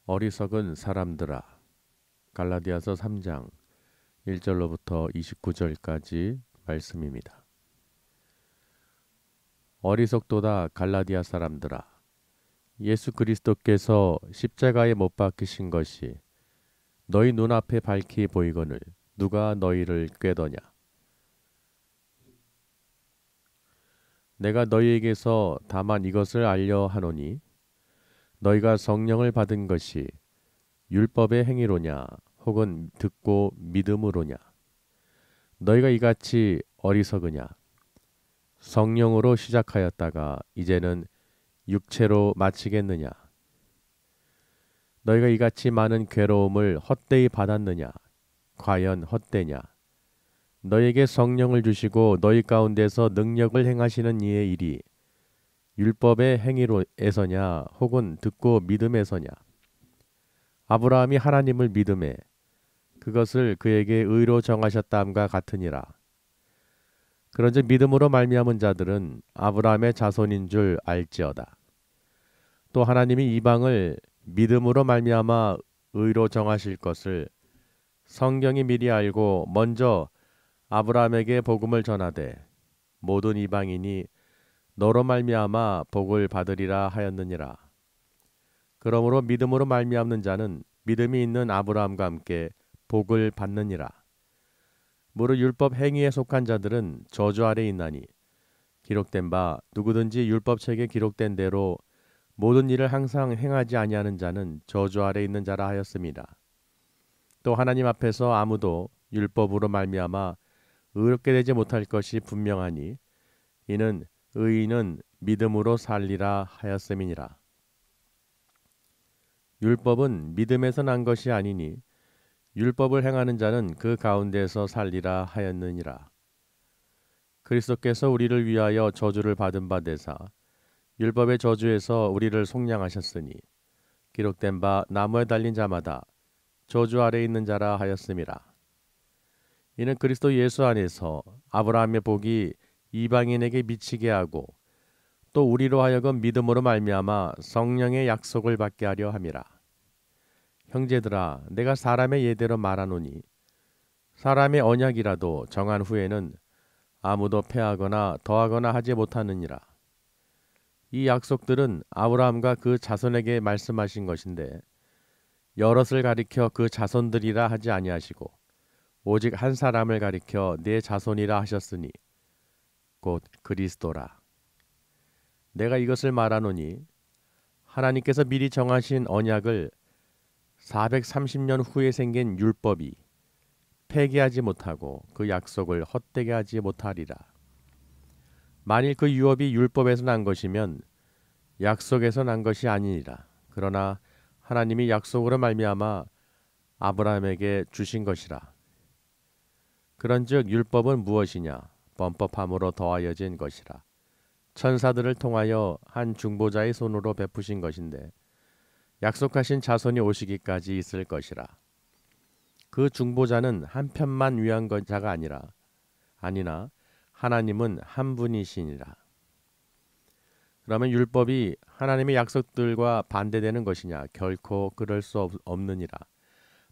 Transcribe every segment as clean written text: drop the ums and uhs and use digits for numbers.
어리석은 사람들아. 갈라디아서 3장 1절로부터 29절까지 말씀입니다. 어리석도다 갈라디아 사람들아. 예수 그리스도께서 십자가에 못 박히신 것이 너희 눈앞에 밝히 보이거늘 누가 너희를 꾀더냐. 내가 너희에게서 다만 이것을 알려 하노니 너희가 성령을 받은 것이 율법의 행위로냐 혹은 듣고 믿음으로냐. 너희가 이같이 어리석으냐. 성령으로 시작하였다가 이제는 육체로 마치겠느냐. 너희가 이같이 많은 괴로움을 헛되이 받았느냐. 과연 헛되냐. 너희에게 성령을 주시고 너희 가운데서 능력을 행하시는 이의 일이 율법의 행위로에서냐 혹은 듣고 믿음에서냐. 아브라함이 하나님을 믿음에 그것을 그에게 의로 정하셨다함과 같으니라. 그런즉 믿음으로 말미암은 자들은 아브라함의 자손인 줄 알지어다. 또 하나님이 이방을 믿음으로 말미암아 의로 정하실 것을 성경이 미리 알고 먼저 아브라함에게 복음을 전하되 모든 이방인이 너로 말미암아 복을 받으리라 하였느니라. 그러므로 믿음으로 말미암는 자는 믿음이 있는 아브라함과 함께 복을 받느니라. 무릇 율법 행위에 속한 자들은 저주 아래 있나니 기록된 바 누구든지 율법책에 기록된 대로 모든 일을 항상 행하지 아니하는 자는 저주 아래 있는 자라 하였습니다. 또 하나님 앞에서 아무도 율법으로 말미암아 의롭게 되지 못할 것이 분명하니 이는 의인은 믿음으로 살리라 하였음이니라. 율법은 믿음에서 난 것이 아니니 율법을 행하는 자는 그 가운데서 살리라 하였느니라. 그리스도께서 우리를 위하여 저주를 받은 바 되사 율법의 저주에서 우리를 속량하셨으니 기록된 바 나무에 달린 자마다 저주 아래 있는 자라 하였음이라. 이는 그리스도 예수 안에서 아브라함의 복이 이방인에게 미치게 하고 또 우리로 하여금 믿음으로 말미암아 성령의 약속을 받게 하려 함이라. 형제들아, 내가 사람의 예대로 말하노니 사람의 언약이라도 정한 후에는 아무도 패하거나 더하거나 하지 못하느니라. 이 약속들은 아브라함과 그 자손에게 말씀하신 것인데 여럿을 가리켜 그 자손들이라 하지 아니하시고 오직 한 사람을 가리켜 내 자손이라 하셨으니 곧 그리스도라. 내가 이것을 말하노니 하나님께서 미리 정하신 언약을 430년 후에 생긴 율법이 폐기하지 못하고 그 약속을 헛되게 하지 못하리라. 만일 그 유업이 율법에서 난 것이면 약속에서 난 것이 아니니라. 그러나 하나님이 약속으로 말미암아 아브라함에게 주신 것이라. 그런즉 율법은 무엇이냐? 범법함으로 더하여진 것이라. 천사들을 통하여 한 중보자의 손으로 베푸신 것인데 약속하신 자손이 오시기까지 있을 것이라. 그 중보자는 한 편만 위한 자가 아니나 하나님은 한 분이시니라. 그러면 율법이 하나님의 약속들과 반대되는 것이냐? 결코 그럴 수 없느니라.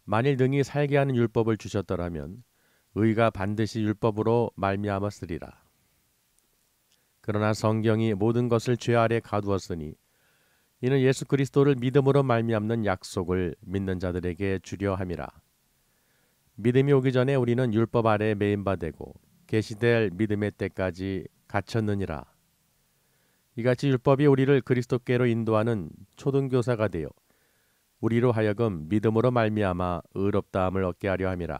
만일 능히 살게 하는 율법을 주셨더라면 의가 반드시 율법으로 말미암았으리라. 그러나 성경이 모든 것을 죄 아래 가두었으니 이는 예수 그리스도를 믿음으로 말미암는 약속을 믿는 자들에게 주려 함이라. 믿음이 오기 전에 우리는 율법 아래 매인 바 되고 계시될 믿음의 때까지 갇혔느니라. 이같이 율법이 우리를 그리스도께로 인도하는 초등교사가 되어 우리로 하여금 믿음으로 말미암아 의롭다함을 얻게 하려 함이라.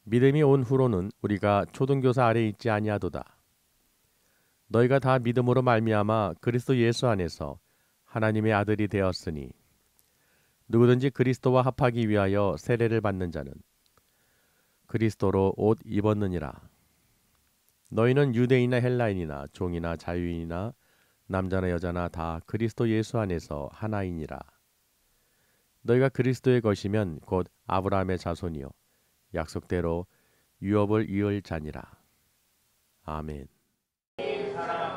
믿음이 온 후로는 우리가 초등교사 아래 있지 아니하도다. 너희가 다 믿음으로 말미암아 그리스도 예수 안에서 하나님의 아들이 되었으니 누구든지 그리스도와 합하기 위하여 세례를 받는 자는 그리스도로 옷 입었느니라. 너희는 유대인이나 헬라인이나 종이나 자유인이나 남자나 여자나 다 그리스도 예수 안에서 하나이니라. 너희가 그리스도의 것이면 곧 아브라함의 자손이요 약속대로 유업을 이을 자니라. 아멘.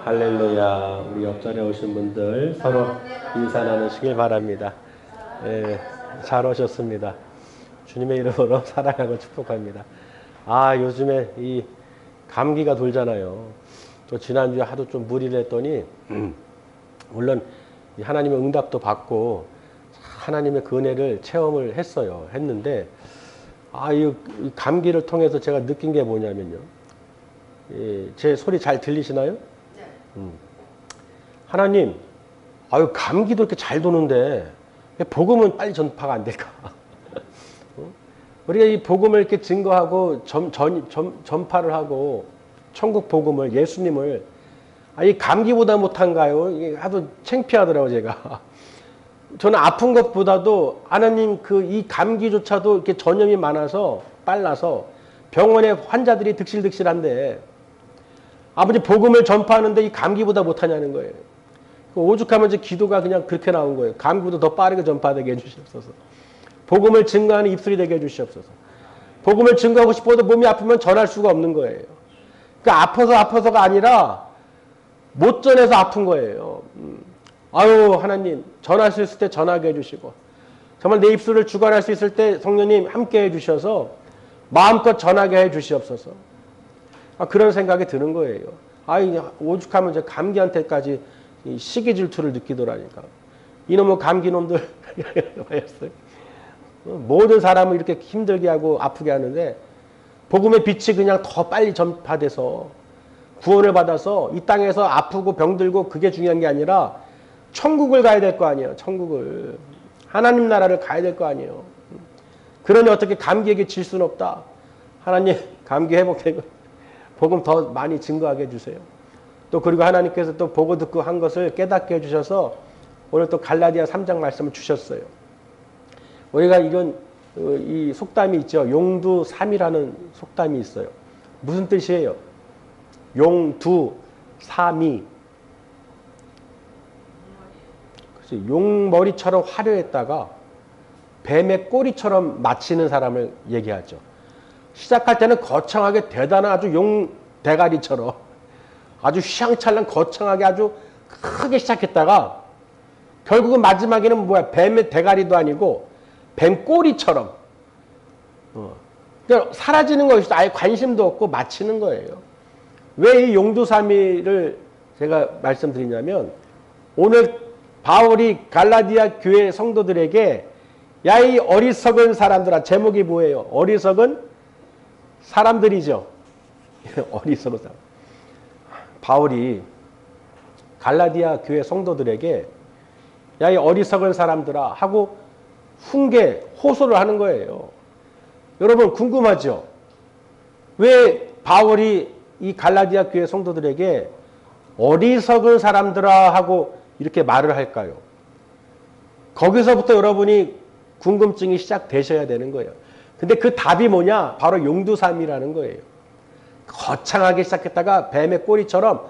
할렐루야. 우리 옆자리에 오신 분들 서로 인사 나누시길 바랍니다. 예, 잘 오셨습니다. 주님의 이름으로 사랑하고 축복합니다. 아, 요즘에 이 감기가 돌잖아요. 또 지난주에 하도 좀 무리를 했더니 물론 하나님의 응답도 받고 하나님의 그 은혜를 체험을 했는데 이 감기를 통해서 제가 느낀 게 뭐냐면요. 제 소리 잘 들리시나요? 네. 하나님, 감기도 이렇게 잘 도는데 왜 복음은 빨리 전파가 안 될까? 우리가 이 복음을 이렇게 증거하고 전파를 하고 천국 복음을, 예수님을 이 감기보다 못한가요? 이게 하도 창피하더라고요, 제가. 저는 아픈 것보다도 하나님 이 감기조차도 이렇게 전염이 많아서 빨라서 병원에 환자들이 득실득실한데 아버지 복음을 전파하는데 이 감기보다 못하냐는 거예요. 오죽하면 이제 기도가 그냥 그렇게 나온 거예요. 감기보다 더 빠르게 전파되게 해주시옵소서. 복음을 증거하는 입술이 되게 해주시옵소서. 복음을 증거하고 싶어도 몸이 아프면 전할 수가 없는 거예요. 그러니까 아파서가 아니라 못 전해서 아픈 거예요. 아유, 하나님, 전할 수 있을 때 전하게 해주시고, 정말 내 입술을 주관할 수 있을 때 성령님 함께 해주셔서 마음껏 전하게 해주시옵소서. 그런 생각이 드는 거예요. 오죽하면 이제 감기한테까지 시기 질투를 느끼더라니까. 이놈의 감기놈들. 모든 사람을 이렇게 힘들게 하고 아프게 하는데, 복음의 빛이 그냥 더 빨리 전파돼서 구원을 받아서 이 땅에서 아프고 병들고 그게 중요한 게 아니라 천국을 가야 될 거 아니에요. 천국을. 하나님 나라를 가야 될 거 아니에요. 그러니 어떻게 감기에게 질 수는 없다. 하나님, 감기 회복되고 복음 더 많이 증거하게 해주세요. 또 그리고 하나님께서 또 보고 듣고 한 것을 깨닫게 해주셔서 오늘 또 갈라디아 3장 말씀을 주셨어요. 우리가 이 속담이 있죠. 용두삼이라는 속담이 있어요. 무슨 뜻이에요? 용두삼이. 용머리처럼 화려했다가 뱀의 꼬리처럼 마치는 사람을 얘기하죠. 시작할 때는 거창하게 대단한 아주 용 대가리처럼 아주 휘황찬란 거창하게 아주 크게 시작했다가 결국은 마지막에는 뱀의 대가리도 아니고 뱀 꼬리처럼 그러니까 사라지는 것이 아예 관심도 없고 마치는 거예요. 왜 이 용두삼이를 제가 말씀드리냐면 오늘 바울이 갈라디아 교회 성도들에게 야, 이 어리석은 사람들아, 제목이 뭐예요? 어리석은 사람들이죠. 어리석은 사람. 바울이 갈라디아 교회 성도들에게 야, 이 어리석은 사람들아 하고 훈계, 호소를 하는 거예요. 여러분 궁금하죠? 왜 바울이 이 갈라디아 교회 성도들에게 어리석은 사람들아 하고 이렇게 말을 할까요? 거기서부터 여러분이 궁금증이 시작되셔야 되는 거예요. 근데 그 답이 뭐냐? 바로 용두삼이라는 거예요. 거창하게 시작했다가 뱀의 꼬리처럼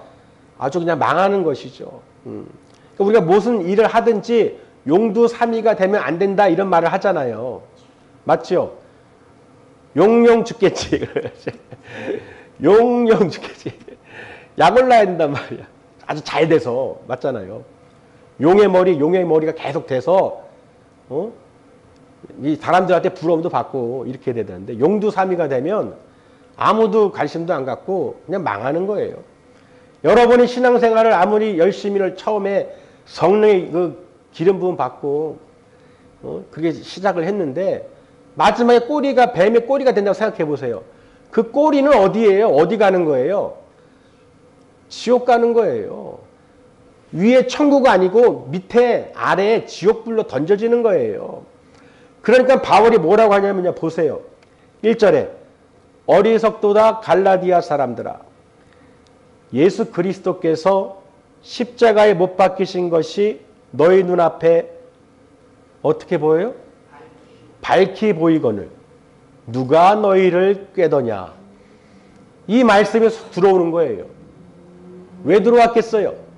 아주 그냥 망하는 것이죠. 그러니까 우리가 무슨 일을 하든지 용두삼이가 되면 안 된다 이런 말을 하잖아요. 맞죠? 용용 죽겠지. 용용 죽겠지. 약 올라야 된단 말이야. 아주 잘 돼서. 맞잖아요. 용의 머리가 계속 돼서 이 사람들한테 부러움도 받고 이렇게 돼야 되는데 용두삼이가 되면 아무도 관심도 안 갖고 그냥 망하는 거예요. 여러분이 신앙생활을 아무리 열심히를 처음에 성령의 그 기름 부음 받고 그게 시작을 했는데 마지막에 꼬리가 뱀의 꼬리가 된다고 생각해 보세요. 그 꼬리는 어디예요? 어디 가는 거예요? 지옥 가는 거예요. 위에 천국 아니고 밑에 아래에 지옥불로 던져지는 거예요. 그러니까 바울이 뭐라고 하냐면요. 보세요. 1절에 어리석도다 갈라디아 사람들아 예수 그리스도께서 십자가에 못 박히신 것이 너희 눈앞에 어떻게 보여요? 밝히 보이거늘 누가 너희를 꾀더냐. 이 말씀이 들어오는 거예요. 왜 들어왔겠어요?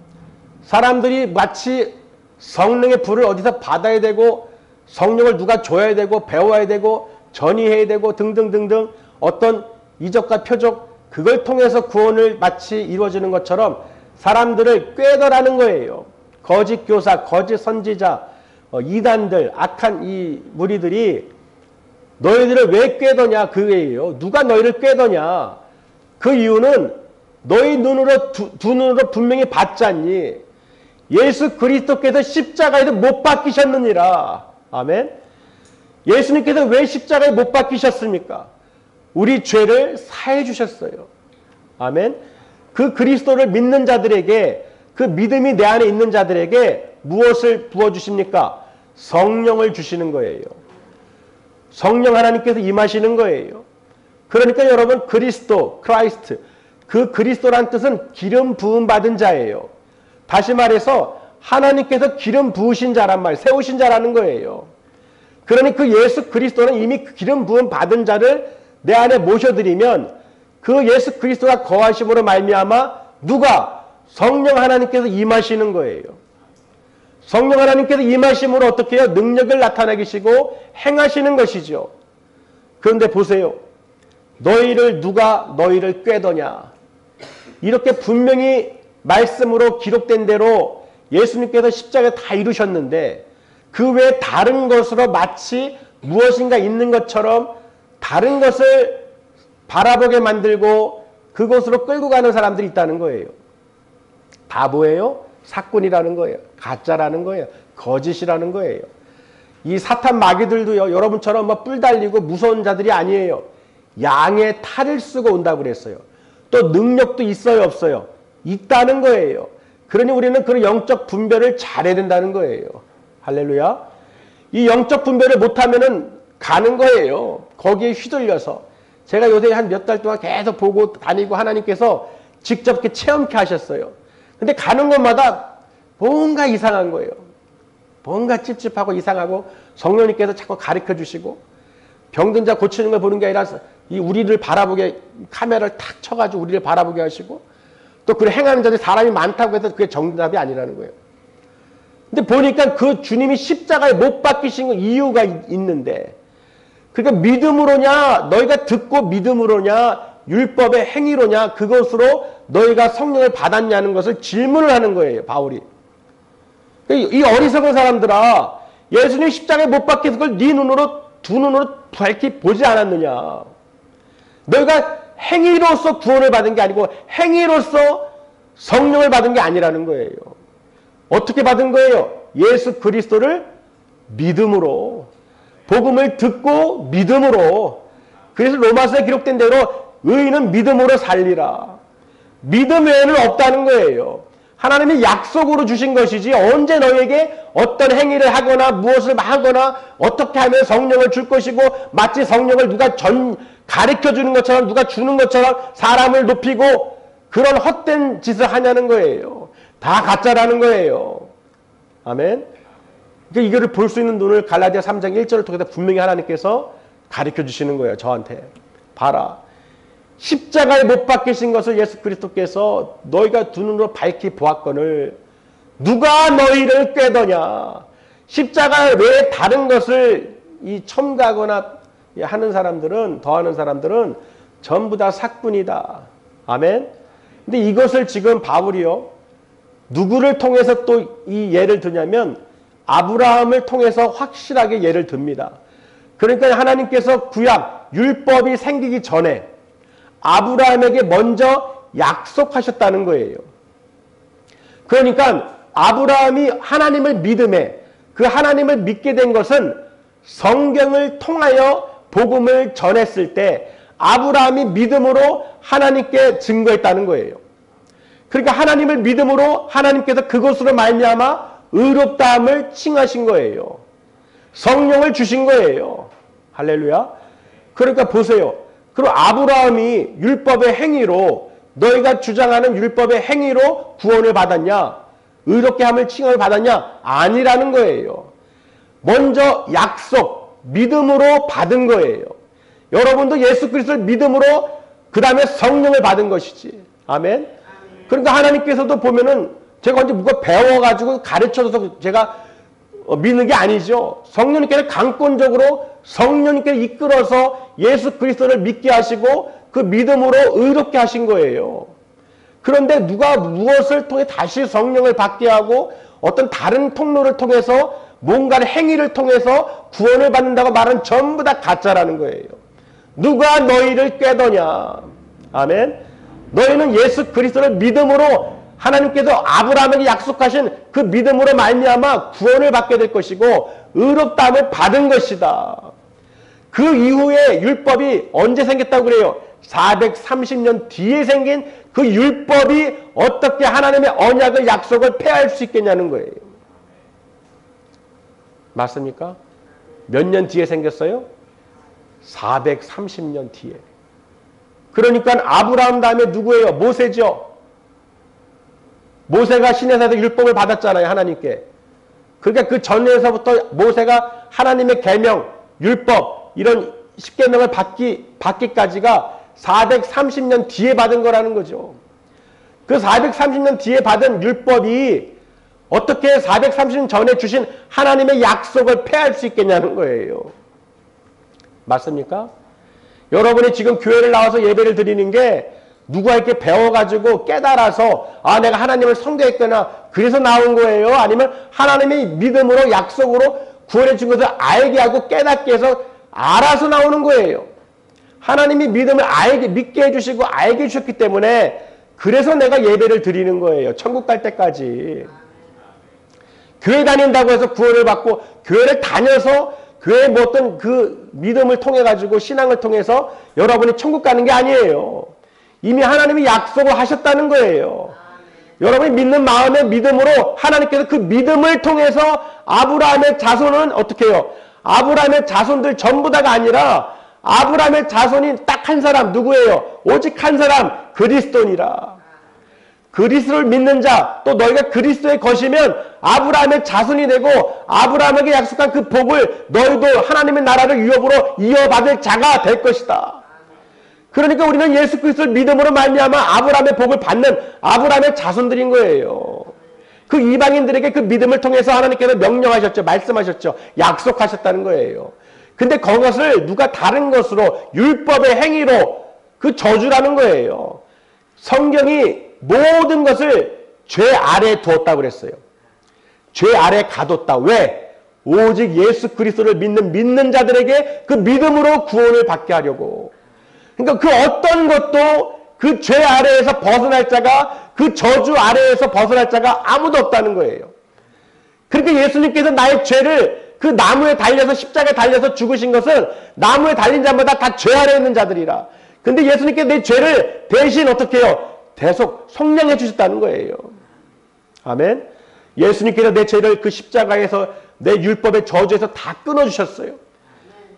사람들이 마치 성령의 불을 어디서 받아야 되고 성령을 누가 줘야 되고 배워야 되고 전이해야 되고 등등등등 어떤 이적과 표적 그걸 통해서 구원을 마치 이루어지는 것처럼 사람들을 꾀더라는 거예요. 거짓 교사, 거짓 선지자, 이단들, 악한 이 무리들이 너희들을 왜 꾀더냐 그거예요. 누가 너희를 꾀더냐. 그 이유는 너희 눈으로 두 눈으로 분명히 봤지 않니. 예수 그리스도께서 십자가에서 못 박히셨느니라. 아멘. 예수님께서 왜 십자가에 못 박히셨습니까? 우리 죄를 사해 주셨어요. 아멘. 그 그리스도를 믿는 자들에게, 그 믿음이 내 안에 있는 자들에게 무엇을 부어주십니까? 성령을 주시는 거예요. 성령 하나님께서 임하시는 거예요. 그러니까 여러분 그리스도, 크라이스트, 그 그리스도란 뜻은 기름 부음 받은 자예요. 다시 말해서 하나님께서 기름 부으신 자란 말, 세우신 자라는 거예요. 그러니 그 예수 그리스도는 이미 기름 부음 받은 자를 내 안에 모셔드리면 그 예수 그리스도가 거하심으로 말미암아 누가? 성령 하나님께서 임하시는 거예요. 성령 하나님께서 임하심으로 어떻게 해요? 능력을 나타내시고 행하시는 것이죠. 그런데 보세요. 누가 너희를 꾀더냐. 이렇게 분명히 말씀으로 기록된 대로 예수님께서 십자가에 다 이루셨는데 그 외에 다른 것으로 마치 무엇인가 있는 것처럼 다른 것을 바라보게 만들고 그곳으로 끌고 가는 사람들이 있다는 거예요. 다 뭐예요? 사꾼이라는 거예요. 가짜라는 거예요. 거짓이라는 거예요. 이 사탄 마귀들도요, 여러분처럼 뿔 달리고 무서운 자들이 아니에요. 양의 탈을 쓰고 온다고 그랬어요. 또 능력도 있어요, 없어요? 있다는 거예요. 그러니 우리는 그런 영적 분별을 잘해야 된다는 거예요. 할렐루야. 이 영적 분별을 못하면은 가는 거예요. 거기에 휘둘려서. 제가 요새 한 몇 달 동안 계속 보고 다니고 하나님께서 직접 이렇게 체험케 하셨어요. 근데 가는 곳마다 뭔가 이상한 거예요. 뭔가 찝찝하고 이상하고 성령님께서 자꾸 가르쳐 주시고 병든 자 고치는 걸 보는 게 아니라 이 우리를 바라보게 카메라를 탁 쳐가지고 우리를 바라보게 하시고 또 그 행하는 자들이 사람이 많다고 해서 그게 정답이 아니라는 거예요. 근데 보니까 그 주님이 십자가에 못 박히신 이유가 있는데 그러니까 믿음으로냐 너희가 듣고 믿음으로냐 율법의 행위로냐 그것으로 너희가 성령을 받았냐는 것을 질문을 하는 거예요. 바울이. 이 어리석은 사람들아 예수님 십자가에 못 박혀서 그걸 네 눈으로 두 눈으로 밝히 보지 않았느냐. 너희가 행위로서 구원을 받은 게 아니고 행위로서 성령을 받은 게 아니라는 거예요. 어떻게 받은 거예요? 예수 그리스도를 믿음으로 복음을 듣고 믿음으로. 그래서 로마서에 기록된 대로 의인은 믿음으로 살리라. 믿음 외에는 없다는 거예요. 하나님이 약속으로 주신 것이지 언제 너에게 어떤 행위를 하거나 무엇을 하거나 어떻게 하면 성령을 줄 것이고 마치 성령을 누가 가르쳐 주는 것처럼 누가 주는 것처럼 사람을 높이고 그런 헛된 짓을 하냐는 거예요. 다 가짜라는 거예요. 아멘. 그러니까 이거를 볼 수 있는 눈을 갈라디아 3장 1절을 통해서 분명히 하나님께서 가르쳐 주시는 거예요. 저한테. 봐라. 십자가에 못 박히신 것을 예수 그리스도께서 너희가 두 눈으로 밝히 보았거늘 누가 너희를 꾀더냐. 십자가 외에 다른 것을 이 첨가하거나 하는 사람들은 더하는 사람들은 전부 다 사꾼이다. 아멘. 근데 이것을 지금 바울이요. 누구를 통해서 또 이 예를 드냐면 아브라함을 통해서 확실하게 예를 듭니다. 그러니까 하나님께서 구약 율법이 생기기 전에 아브라함에게 먼저 약속하셨다는 거예요. 그러니까 아브라함이 하나님을 믿음에 그 하나님을 믿게 된 것은 성경을 통하여 복음을 전했을 때 아브라함이 믿음으로 하나님께 증거했다는 거예요. 그러니까 하나님을 믿음으로 하나님께서 그것으로 말미암아 의롭다함을 칭하신 거예요. 성령을 주신 거예요. 할렐루야. 그러니까 보세요. 그리고 아브라함이 율법의 행위로 너희가 주장하는 율법의 행위로 구원을 받았냐? 의롭게 함을 칭함을 받았냐? 아니라는 거예요. 먼저 약속, 믿음으로 받은 거예요. 여러분도 예수 그리스도를 믿음으로 그 다음에 성령을 받은 것이지. 아멘. 그러니까 하나님께서도 보면은 제가 언제 누가 배워가지고 가르쳐줘서 제가 믿는 게 아니죠. 성령님께서 강권적으로 성령님께서 이끌어서 예수 그리스도를 믿게 하시고 그 믿음으로 의롭게 하신 거예요. 그런데 누가 무엇을 통해 다시 성령을 받게 하고 어떤 다른 통로를 통해서 뭔가를 행위를 통해서 구원을 받는다고 말은 전부 다 가짜라는 거예요. 누가 너희를 꾀더냐. 아멘. 너희는 예수 그리스도를 믿음으로 하나님께서 아브라함에게 약속하신 그 믿음으로 말미암아 구원을 받게 될 것이고 의롭다함을 받은 것이다. 그 이후에 율법이 언제 생겼다고 그래요? 430년 뒤에 생긴 그 율법이 어떻게 하나님의 언약을 약속을 폐할 수 있겠냐는 거예요. 맞습니까? 몇 년 뒤에 생겼어요? 430년 뒤에. 그러니까 아브라함 다음에 누구예요? 모세죠. 모세가 시내산에서 율법을 받았잖아요. 하나님께. 그러니까 그 전에서부터 모세가 하나님의 계명, 율법 이런 십계명을 받기까지가 430년 뒤에 받은 거라는 거죠. 그 430년 뒤에 받은 율법이 어떻게 430년 전에 주신 하나님의 약속을 폐할 수 있겠냐는 거예요. 맞습니까? 여러분이 지금 교회를 나와서 예배를 드리는 게 누가 이렇게 배워가지고 깨달아서 내가 하나님을 성대했거나 그래서 나온 거예요? 아니면 하나님이 믿음으로 약속으로 구원해 준 것을 알게 하고 깨닫게 해서 알아서 나오는 거예요. 하나님이 믿음을 믿게 해주시고 알게 해주셨기 때문에 그래서 내가 예배를 드리는 거예요. 천국 갈 때까지. 교회 다닌다고 해서 구원을 받고 교회를 다녀서 교회 뭐 어떤 그 믿음을 통해 가지고 신앙을 통해서 여러분이 천국 가는 게 아니에요. 이미 하나님이 약속을 하셨다는 거예요. 여러분이 믿는 마음의 믿음으로 하나님께서 그 믿음을 통해서 아브라함의 자손은 어떻게 해요? 아브라함의 자손들 전부 다가 아니라 아브라함의 자손이 딱 한 사람 누구예요? 오직 한 사람 그리스도니라. 그리스도를 믿는 자, 또 너희가 그리스도의 것이면 아브라함의 자손이 되고 아브라함에게 약속한 그 복을 너희도 하나님의 나라를 유업으로 이어받을 자가 될 것이다. 그러니까 우리는 예수 그리스도를 믿음으로 말미암아 아브라함의 복을 받는 아브라함의 자손들인 거예요. 그 이방인들에게 그 믿음을 통해서 하나님께서 명령하셨죠. 말씀하셨죠. 약속하셨다는 거예요. 근데 그것을 누가 다른 것으로 율법의 행위로 그 저주라는 거예요. 성경이 모든 것을 죄 아래에 두었다고 그랬어요. 죄 아래에 가뒀다. 왜? 오직 예수 그리스도를 믿는 자들에게 그 믿음으로 구원을 받게 하려고. 그러니까 그 어떤 것도 그 죄 아래에서 벗어날 자가, 그 저주 아래에서 벗어날 자가 아무도 없다는 거예요. 그러니까 예수님께서 나의 죄를 그 나무에 달려서 십자가에 달려서 죽으신 것은 나무에 달린 자마다 다 죄 아래에 있는 자들이라. 근데 예수님께서 내 죄를 대신 어떻게 해요? 대속 속량해 주셨다는 거예요. 아멘. 예수님께서 내 죄를 그 십자가에서 내 율법의 저주에서 다 끊어주셨어요.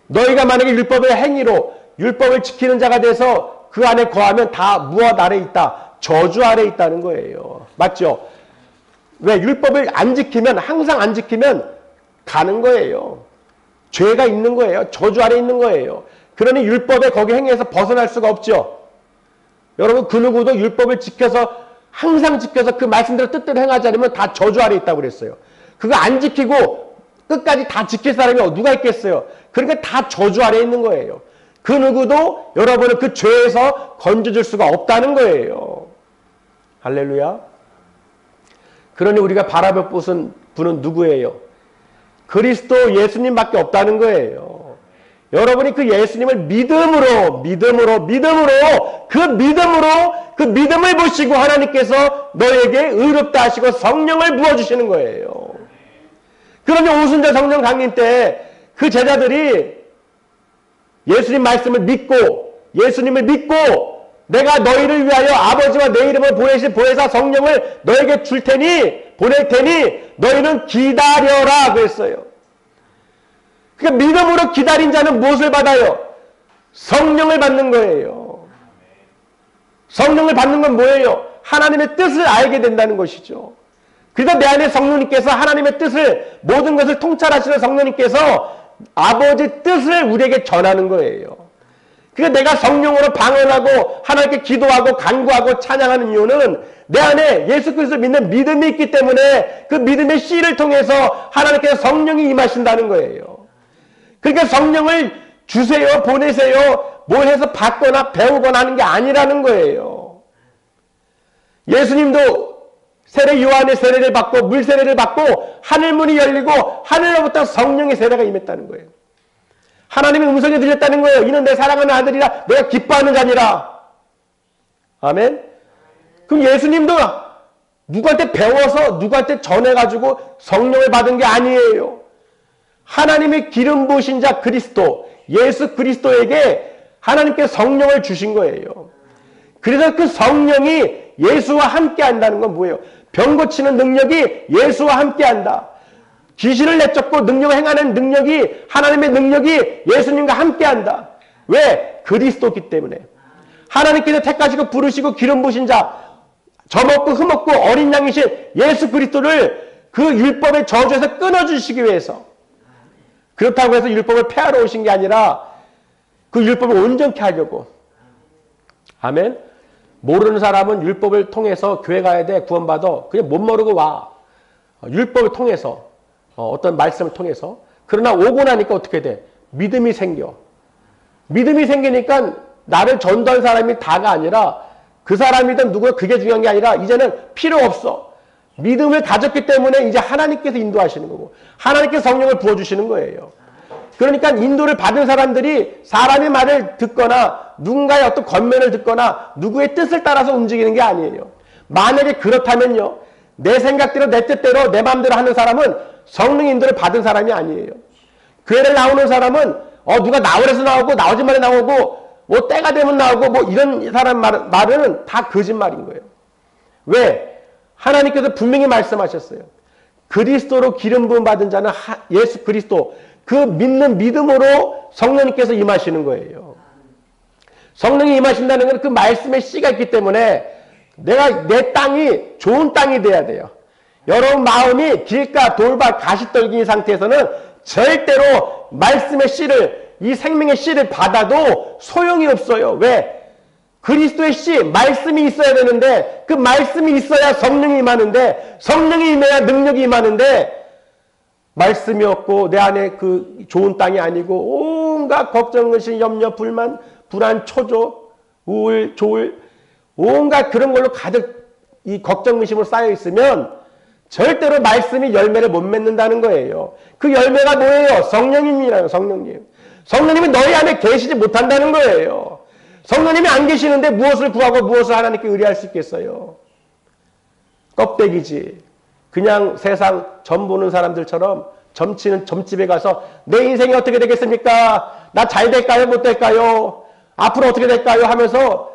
너희가 만약에 율법의 행위로 율법을 지키는 자가 돼서 그 안에 거하면 다 무엇 아래 있다? 저주 아래 있다는 거예요. 맞죠? 왜? 율법을 안 지키면, 항상 안 지키면 가는 거예요. 죄가 있는 거예요. 저주 아래 있는 거예요. 그러니 율법에 거기 행위에서 벗어날 수가 없죠. 여러분 그 누구도 율법을 지켜서 항상 지켜서 그 말씀대로 뜻대로 행하지 않으면 다 저주 아래 있다고 그랬어요. 그거 안 지키고 끝까지 다 지킬 사람이 누가 있겠어요. 그러니까 다 저주 아래 있는 거예요. 그 누구도 여러분을 그 죄에서 건져줄 수가 없다는 거예요. 할렐루야. 그러니 우리가 바라볼 분은 누구예요? 그리스도 예수님밖에 없다는 거예요. 여러분이 그 예수님을 믿음으로 그 믿음을 보시고 하나님께서 너에게 의롭다 하시고 성령을 부어주시는 거예요. 그러니 오순절 성령 강림 때 그 제자들이 예수님 말씀을 믿고 예수님을 믿고 내가 너희를 위하여 아버지와 내 이름을 보내신 보혜사 성령을 너에게 줄 테니 보낼 테니 너희는 기다려라 그랬어요. 그러니까 믿음으로 기다린 자는 무엇을 받아요? 성령을 받는 거예요. 성령을 받는 건 뭐예요? 하나님의 뜻을 알게 된다는 것이죠. 그래서 내 안에 성령님께서 하나님의 뜻을 모든 것을 통찰하시는 성령님께서 아버지 뜻을 우리에게 전하는 거예요. 그러니까 내가 성령으로 방언하고 하나님께 기도하고 간구하고 찬양하는 이유는 내 안에 예수 그리스도를 믿는 믿음이 있기 때문에 그 믿음의 씨를 통해서 하나님께서 성령이 임하신다는 거예요. 그러니까 성령을 주세요, 보내세요, 뭘 해서 받거나 배우거나 하는 게 아니라는 거예요. 예수님도 세례 요한의 세례를 받고 물 세례를 받고 하늘문이 열리고 하늘로부터 성령의 세례가 임했다는 거예요. 하나님의 음성이 들렸다는 거예요. 이는 내 사랑하는 아들이라 내가 기뻐하는 자니라. 아멘. 그럼 예수님도 누구한테 배워서 누구한테 전해가지고 성령을 받은 게 아니에요. 하나님의 기름 부으신 자 그리스도, 예수 그리스도에게 하나님께 성령을 주신 거예요. 그래서 그 성령이 예수와 함께 한다는 건 뭐예요? 병 고치는 능력이 예수와 함께 한다. 귀신을 내쫓고 능력을 행하는 능력이, 하나님의 능력이 예수님과 함께 한다. 왜? 그리스도기 때문에. 하나님께서 택하시고 부르시고 기름 부으신 자, 젖먹고 흠없고 어린 양이신 예수 그리스도를 그 율법의 저주에서 끊어주시기 위해서, 그렇다고 해서 율법을 폐하러 오신 게 아니라 그 율법을 온전케 하려고. 아멘. 모르는 사람은 율법을 통해서 교회 가야 돼, 구원받아. 그냥 못 모르고 와. 율법을 통해서, 어떤 말씀을 통해서. 그러나 오고 나니까 어떻게 돼? 믿음이 생겨. 믿음이 생기니까 나를 전도한 사람이 다가 아니라 그 사람이든 누구든 그게 중요한 게 아니라 이제는 필요 없어. 믿음을 가졌기 때문에 이제 하나님께서 인도하시는 거고 하나님께서 성령을 부어주시는 거예요. 그러니까 인도를 받은 사람들이 사람의 말을 듣거나 누군가의 어떤 권면을 듣거나 누구의 뜻을 따라서 움직이는 게 아니에요. 만약에 그렇다면요, 내 생각대로 내 뜻대로 내 마음대로 하는 사람은 성령 인도를 받은 사람이 아니에요. 교회를 나오는 사람은 누가 나오래서 나오고 나오지 말에 나오고 뭐 때가 되면 나오고 뭐 이런 사람 말은 다 거짓말인 거예요. 왜? 하나님께서 분명히 말씀하셨어요. 그리스도로 기름 부음 받은 자는 예수 그리스도, 그 믿는 믿음으로 성령님께서 임하시는 거예요. 성령이 임하신다는 건 그 말씀의 씨가 있기 때문에 내 땅이 좋은 땅이 돼야 돼요. 여러분 마음이 길가 돌밭 가시떨기인 상태에서는 절대로 말씀의 씨를, 이 생명의 씨를 받아도 소용이 없어요. 왜? 그리스도의 씨, 말씀이 있어야 되는데 그 말씀이 있어야 성령이 임하는데 성령이 임해야 능력이 임하는데 말씀이 없고 내 안에 그 좋은 땅이 아니고 온갖 걱정, 의심, 염려, 불만, 불안, 초조, 우울, 조울 온갖 그런 걸로 가득 이 걱정, 의심으로 쌓여 있으면 절대로 말씀이 열매를 못 맺는다는 거예요. 그 열매가 뭐예요? 성령님이라요. 성령님. 성령님이 너희 안에 계시지 못한다는 거예요. 성령님이 안 계시는데 무엇을 구하고 무엇을 하나님께 의뢰할 수 있겠어요? 껍데기지. 그냥 세상 점 보는 사람들처럼 점치는 점집에 가서 내 인생이 어떻게 되겠습니까? 나 잘 될까요? 못 될까요? 앞으로 어떻게 될까요? 하면서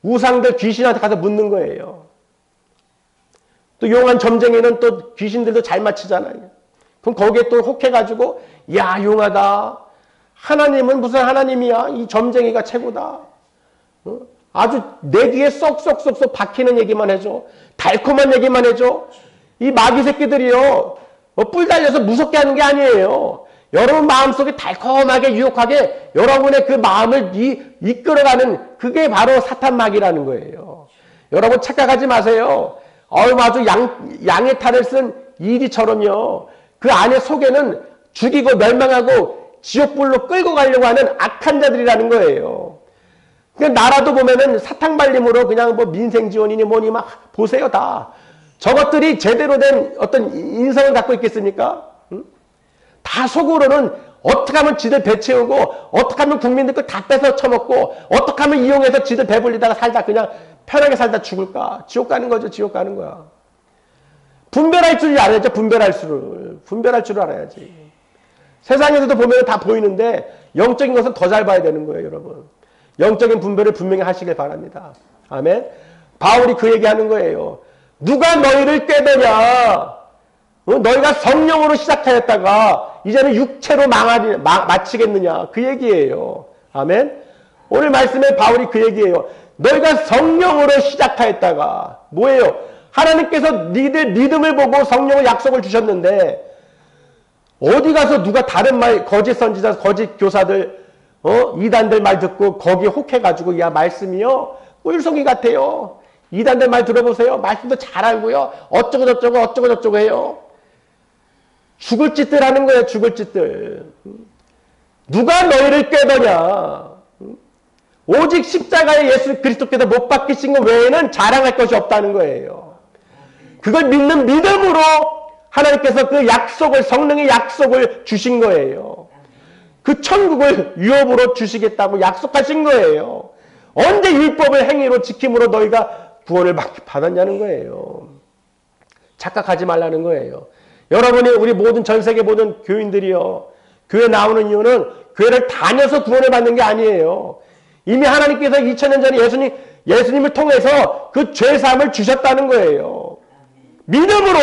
우상들 귀신한테 가서 묻는 거예요. 또 용한 점쟁이는 또 귀신들도 잘 맞히잖아요. 그럼 거기에 또 혹해가지고 야 용하다. 하나님은 무슨 하나님이야? 이 점쟁이가 최고다. 아주 내 귀에 쏙쏙쏙쏙 박히는 얘기만 해줘. 달콤한 얘기만 해줘. 이 마귀 새끼들이요. 뿔 달려서 무섭게 하는 게 아니에요. 여러분 마음속에 달콤하게 유혹하게 여러분의 그 마음을 이끌어가는 그게 바로 사탄 마귀라는 거예요. 여러분 착각하지 마세요. 아주 양의 탈을 쓴 이리처럼요. 그 안에 속에는 죽이고 멸망하고 지옥불로 끌고 가려고 하는 악한 자들이라는 거예요. 그러니까 나라도 보면은 사탕발림으로 그냥 뭐 민생지원이니 뭐니 막 보세요 다. 저것들이 제대로 된 어떤 인성을 갖고 있겠습니까? 응? 다 속으로는 어떻게 하면 지들 배 채우고 어떻게 하면 국민들 거 다 뺏어 처먹고 어떻게 하면 이용해서 지들 배불리다가 살다 그냥 편하게 살다 죽을까? 지옥 가는 거죠. 지옥 가는 거야. 분별할 줄을 알아야죠. 분별할 줄을 알아야지. 세상에서도 보면 다 보이는데 영적인 것은 더 잘 봐야 되는 거예요. 여러분. 영적인 분별을 분명히 하시길 바랍니다. 아멘. 바울이 그 얘기하는 거예요. 누가 너희를 꾀더냐? 너희가 성령으로 시작하였다가 이제는 육체로 마치겠느냐? 그 얘기예요. 아멘. 오늘 말씀에 바울이 그 얘기예요. 너희가 성령으로 시작하였다가 뭐예요? 하나님께서 니들 믿음을 보고 성령의 약속을 주셨는데 어디 가서 누가 다른 말, 거짓 선지자, 거짓 교사들, 이단들 말 듣고 거기에 혹해가지고 야 말씀이요 꿀송이 같아요. 이단들 말 들어보세요. 말씀도 잘 알고요. 어쩌고 저쩌고 해요. 죽을 짓들 하는 거예요. 죽을 짓들. 누가 너희를 꾀더냐. 오직 십자가에 예수 그리스도께서 못 박히신 것 외에는 자랑할 것이 없다는 거예요. 그걸 믿는 믿음으로 하나님께서 그 약속을, 성령의 약속을 주신 거예요. 그 천국을 유업으로 주시겠다고 약속하신 거예요. 언제 율법을 행위로 지킴으로 너희가 구원을 받았냐는 거예요. 착각하지 말라는 거예요. 여러분이 우리 모든 전 세계 모든 교인들이요. 교회 나오는 이유는 교회를 다녀서 구원을 받는 게 아니에요. 이미 하나님께서 2000년 전에 예수님을 통해서 그 죄사함을 주셨다는 거예요. 믿음으로,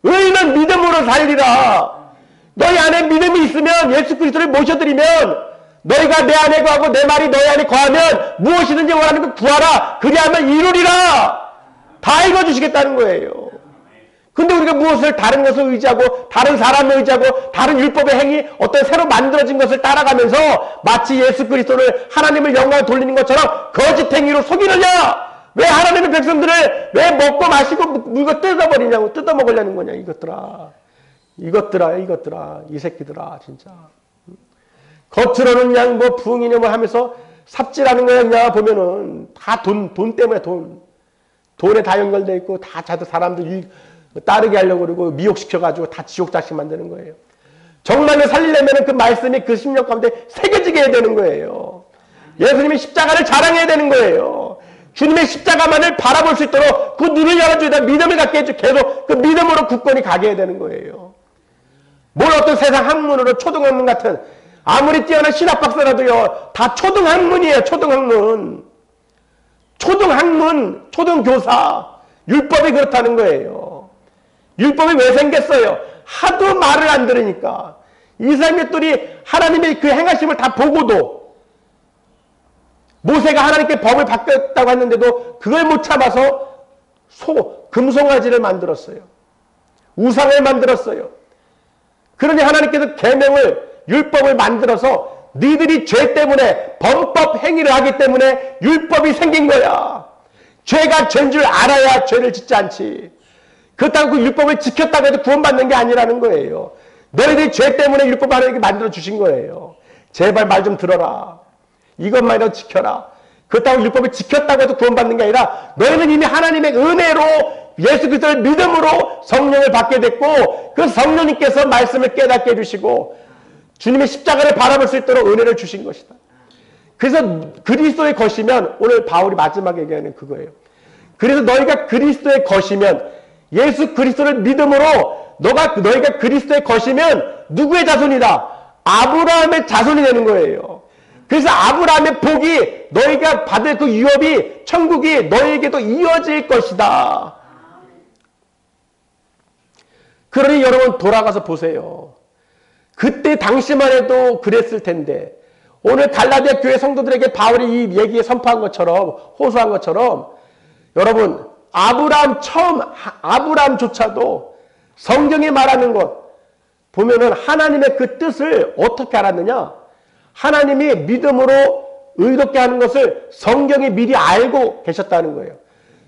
의인은 믿음으로 살리라. 너희 안에 믿음이 있으면 예수 그리스도를 모셔드리면 너희가 내 안에 거하고 내 말이 너희 안에 거하면 무엇이든지 원하는 걸 구하라. 그리하면 이루리라. 다 읽어주시겠다는 거예요. 근데 우리가 무엇을 다른 것을 의지하고 다른 사람을 의지하고 다른 율법의 행위 어떤 새로 만들어진 것을 따라가면서 마치 예수 그리스도를 하나님을 영광을 돌리는 것처럼 거짓 행위로 속이느냐? 왜 하나님의 백성들을 왜 먹고 마시고 물고 뜯어버리냐고 뜯어먹으려는 거냐 이것들아. 이것들아 이 새끼들아 진짜. 겉으로는 그냥 뭐 부흥이냐 뭐 하면서 삽질하는 거야 그냥 보면은 다 돈 때문에 돈에 다 연결되어 있고 다 자들 사람들 따르게 하려고 그러고 미혹시켜가지고 다 지옥 자식 만드는 거예요. 정말로 살리려면 그 말씀이 그 심령 가운데 새겨지게 해야 되는 거예요. 예수님의 십자가를 자랑해야 되는 거예요. 주님의 십자가만을 바라볼 수 있도록 그 눈을 열어주다 믿음을 갖게 해주 계속 그 믿음으로 굳건히 가게 해야 되는 거예요. 뭘 어떤 세상 학문으로 초등학문 같은 아무리 뛰어난 신학박사라도요 다 초등학문이에요. 초등학문, 초등교사 율법이 그렇다는 거예요. 율법이 왜 생겼어요? 하도 말을 안 들으니까. 이스라엘들이 하나님의 그 행하심을 다 보고도 모세가 하나님께 법을 바뀌었다고 했는데도 그걸 못 참아서 금송아지를 만들었어요. 우상을 만들었어요. 그러니 하나님께서 계명을 율법을 만들어서 너희들이 죄 때문에 범법 행위를 하기 때문에 율법이 생긴 거야. 죄가 죄인 줄 알아야 죄를 짓지 않지. 그렇다고 그 율법을 지켰다고 해도 구원받는 게 아니라는 거예요. 너희들이 죄 때문에 율법을 하나님께 만들어 주신 거예요. 제발 말 좀 들어라. 이것만이라도 지켜라. 그렇다고 율법을 지켰다고 해도 구원받는 게 아니라 너희는 이미 하나님의 은혜로 예수 그리스도의 믿음으로 성령을 받게 됐고 그 성령님께서 말씀을 깨닫게 해주시고 주님의 십자가를 바라볼 수 있도록 은혜를 주신 것이다. 그래서 그리스도의 것이면 오늘 바울이 마지막에 얘기하는 그거예요. 그래서 너희가 그리스도의 것이면 예수 그리스도를 믿음으로 너희가 그리스도의 것이면 누구의 자손이다? 아브라함의 자손이 되는 거예요. 그래서 아브라함의 복이 너희가 받을 그 유업이 천국이 너희에게도 이어질 것이다. 그러니 여러분 돌아가서 보세요. 그때 당시만 해도 그랬을 텐데 오늘 갈라디아 교회 성도들에게 바울이 이 얘기에 선포한 것처럼 호소한 것처럼 여러분 아브라함조차도 성경이 말하는 것 보면은 하나님의 그 뜻을 어떻게 알았느냐? 하나님이 믿음으로 의롭게 하는 것을 성경이 미리 알고 계셨다는 거예요.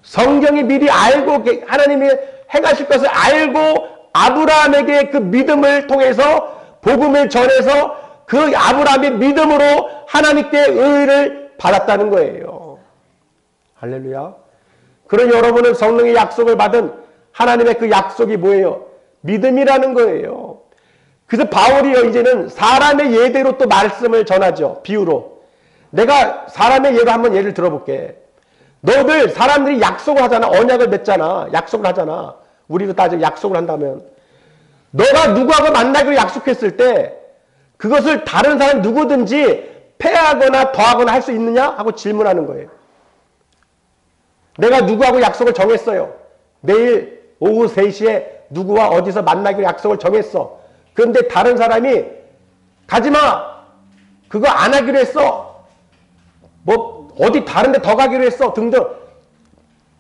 성경이 미리 알고 하나님이 행하실 것을 알고 아브라함에게 그 믿음을 통해서 복음을 전해서 그 아브라함의 믿음으로 하나님께 의를 받았다는 거예요. 할렐루야. 그런 여러분은 성령의 약속을 받은 하나님의 그 약속이 뭐예요? 믿음이라는 거예요. 그래서 바울이요 이제는 사람의 예대로 또 말씀을 전하죠. 비유로. 내가 사람의 예로 한번 예를 들어볼게. 너희들 사람들이 약속을 하잖아. 언약을 맺잖아. 약속을 하잖아. 우리도 따지면 약속을 한다면 너가 누구하고 만나기로 약속했을 때 그것을 다른 사람 누구든지 폐하거나 더하거나 할 수 있느냐? 하고 질문하는 거예요. 내가 누구하고 약속을 정했어요. 내일 오후 3시에 누구와 어디서 만나기로 약속을 정했어. 그런데 다른 사람이 가지마. 그거 안 하기로 했어. 뭐 어디 다른 데 더 가기로 했어. 등등.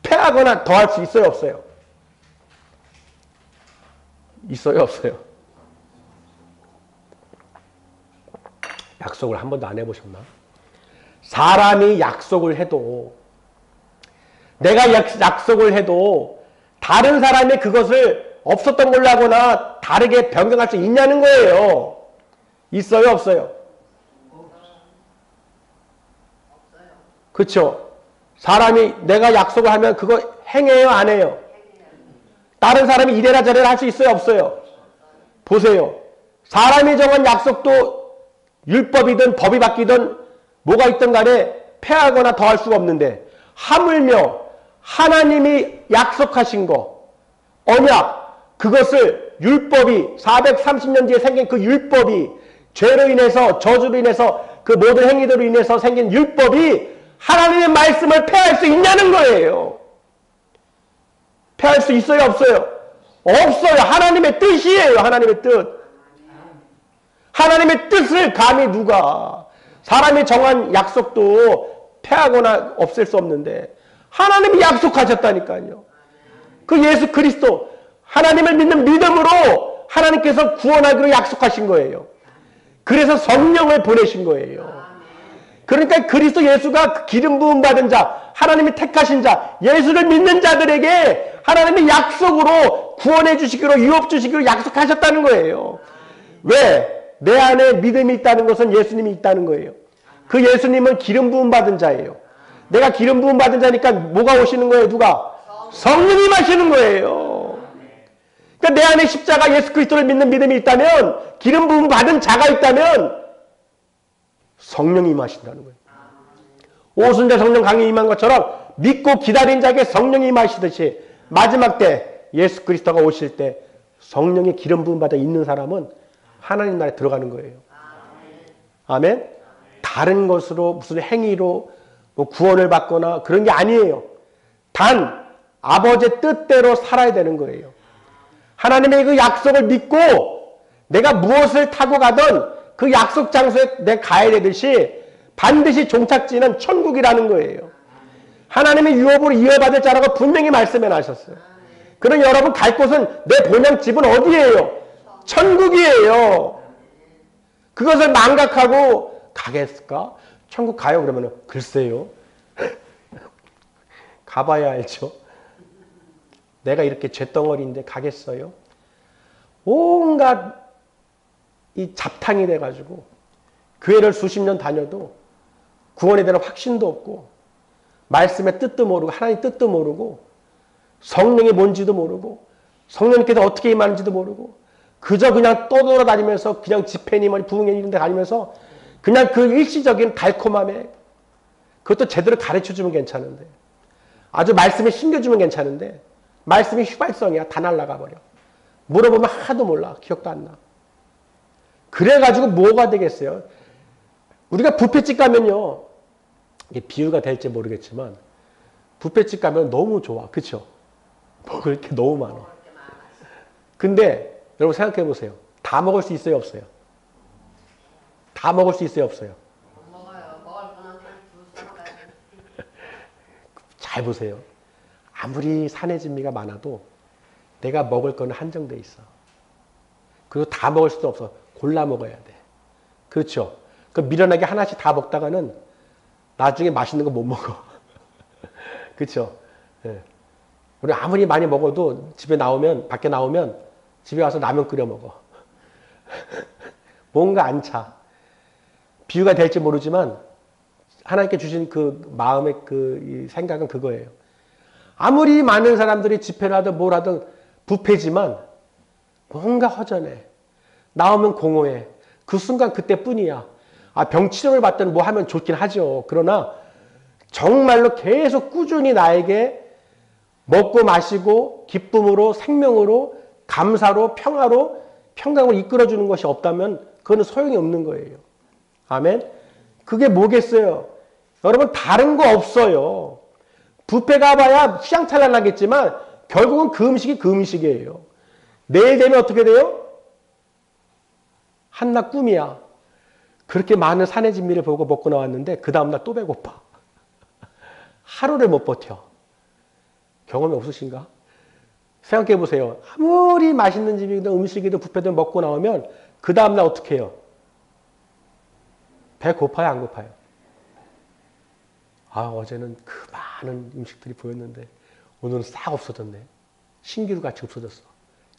폐하거나 더 할 수 있어요? 없어요? 있어요? 없어요? 약속을 한 번도 안 해보셨나? 사람이 약속을 해도 내가 약속을 해도 다른 사람이 그것을 없었던 걸로 하거나 다르게 변경할 수 있냐는 거예요. 있어요? 없어요? 그렇죠? 사람이 내가 약속을 하면 그거 행해요? 안 해요? 다른 사람이 이래라 저래라 할 수 있어요, 없어요? 보세요. 사람이 정한 약속도 율법이든 법이 바뀌든 뭐가 있든 간에 폐하거나 더할 수가 없는데 하물며 하나님이 약속하신 거, 언약, 그것을 율법이 430년 뒤에 생긴 그 율법이 죄로 인해서 저주로 인해서 그 모든 행위들로 인해서 생긴 율법이 하나님의 말씀을 폐할 수 있냐는 거예요. 폐할 수 있어요, 없어요? 없어요. 하나님의 뜻이에요. 하나님의 뜻. 하나님의 뜻을 감히 누가 사람이 정한 약속도 폐하거나 없앨 수 없는데 하나님이 약속하셨다니까요. 그 예수 그리스도 하나님을 믿는 믿음으로 하나님께서 구원하기로 약속하신 거예요. 그래서 성령을 보내신 거예요. 그러니까 그리스도 예수가 기름 부음 받은 자, 하나님이 택하신 자, 예수를 믿는 자들에게 하나님이 약속으로 구원해 주시기로 유업 주시기로 약속하셨다는 거예요. 왜? 내 안에 믿음이 있다는 것은 예수님이 있다는 거예요. 그 예수님은 기름 부음 받은 자예요. 내가 기름 부음 받은 자니까 뭐가 오시는 거예요? 누가? 성령이 마시는 거예요. 그러니까 내 안에 십자가 예수 그리스도를 믿는 믿음이 있다면, 기름 부음 받은 자가 있다면 성령이 임하신다는 거예요. 오순절 성령 강이 임한 것처럼 믿고 기다린 자에게 성령이 임하시듯이 마지막 때 예수 그리스도가 오실 때 성령의 기름 부음 받아 있는 사람은 하나님 나라에 들어가는 거예요. 아멘? 다른 것으로 무슨 행위로 뭐 구원을 받거나 그런 게 아니에요. 단 아버지의 뜻대로 살아야 되는 거예요. 하나님의 그 약속을 믿고 내가 무엇을 타고 가든 그 약속 장소에 내가 가야 되듯이 반드시 종착지는 천국이라는 거예요. 하나님의 유업으로 이어받을 자라고 분명히 말씀해 놔셨어요. 그럼 여러분 갈 곳은 내 본향 집은 어디예요? 천국이에요. 그것을 망각하고 가겠을까? 천국 가요? 그러면 글쎄요. 가봐야 알죠. 내가 이렇게 쇳덩어리인데 가겠어요? 온갖 이 잡탕이 돼가지고 교회를 수십 년 다녀도 구원에 대한 확신도 없고 말씀의 뜻도 모르고 하나님 뜻도 모르고 성령이 뭔지도 모르고 성령님께서 어떻게 임하는지도 모르고 그저 그냥 떠돌아다니면서 그냥 집회니 부흥회니 이런 데 다니면서 그냥 그 일시적인 달콤함에 그것도 제대로 가르쳐주면 괜찮은데 아주 말씀에 심겨주면 괜찮은데 말씀이 휘발성이야. 다 날아가 버려. 물어보면 하나도 몰라. 기억도 안 나. 그래가지고 뭐가 되겠어요? 우리가 뷔페집 가면요. 이게 비유가 될지 모르겠지만 뷔페집 가면 너무 좋아. 그쵸? 먹을 게 너무 많아. 근데 여러분 생각해 보세요. 다 먹을 수 있어요? 없어요? 다 먹을 수 있어요? 없어요? 못 먹어요. 먹을 거는 잘 보세요. 아무리 산의 진미가 많아도 내가 먹을 거는 한정돼 있어. 그리고 다 먹을 수도 없어. 골라 먹어야 돼. 그렇죠? 그 미련하게 하나씩 다 먹다가는 나중에 맛있는 거 못 먹어. 그렇죠? 네. 우리 아무리 많이 먹어도 집에 나오면 밖에 나오면 집에 와서 라면 끓여 먹어. 뭔가 안 차. 비유가 될지 모르지만 하나님께 주신 그 마음의 그 생각은 그거예요. 아무리 많은 사람들이 집회를 하든 뭘 하든 부패지만 뭔가 허전해. 나오면 공허해. 그 순간 그때뿐이야. 아, 병 치료를 받든 뭐 하면 좋긴 하죠. 그러나 정말로 계속 꾸준히 나에게 먹고 마시고 기쁨으로 생명으로 감사로 평화로 평강을 이끌어주는 것이 없다면 그거는 소용이 없는 거예요. 아멘? 그게 뭐겠어요? 여러분 다른 거 없어요. 뷔페 가봐야 휘황찬란하겠지만 결국은 그 음식이 그 음식이에요. 내일 되면 어떻게 돼요? 한낱 꿈이야. 그렇게 많은 산의 진미를 보고 먹고 나왔는데 그 다음날 또 배고파. 하루를 못 버텨. 경험이 없으신가? 생각해 보세요. 아무리 맛있는 집이든 음식이든 뷔페든 먹고 나오면 그 다음날 어떻게 해요? 배 고파요? 안 고파요? 아, 어제는 그 많은 음식들이 보였는데 오늘은 싹 없어졌네. 신기루같이 없어졌어.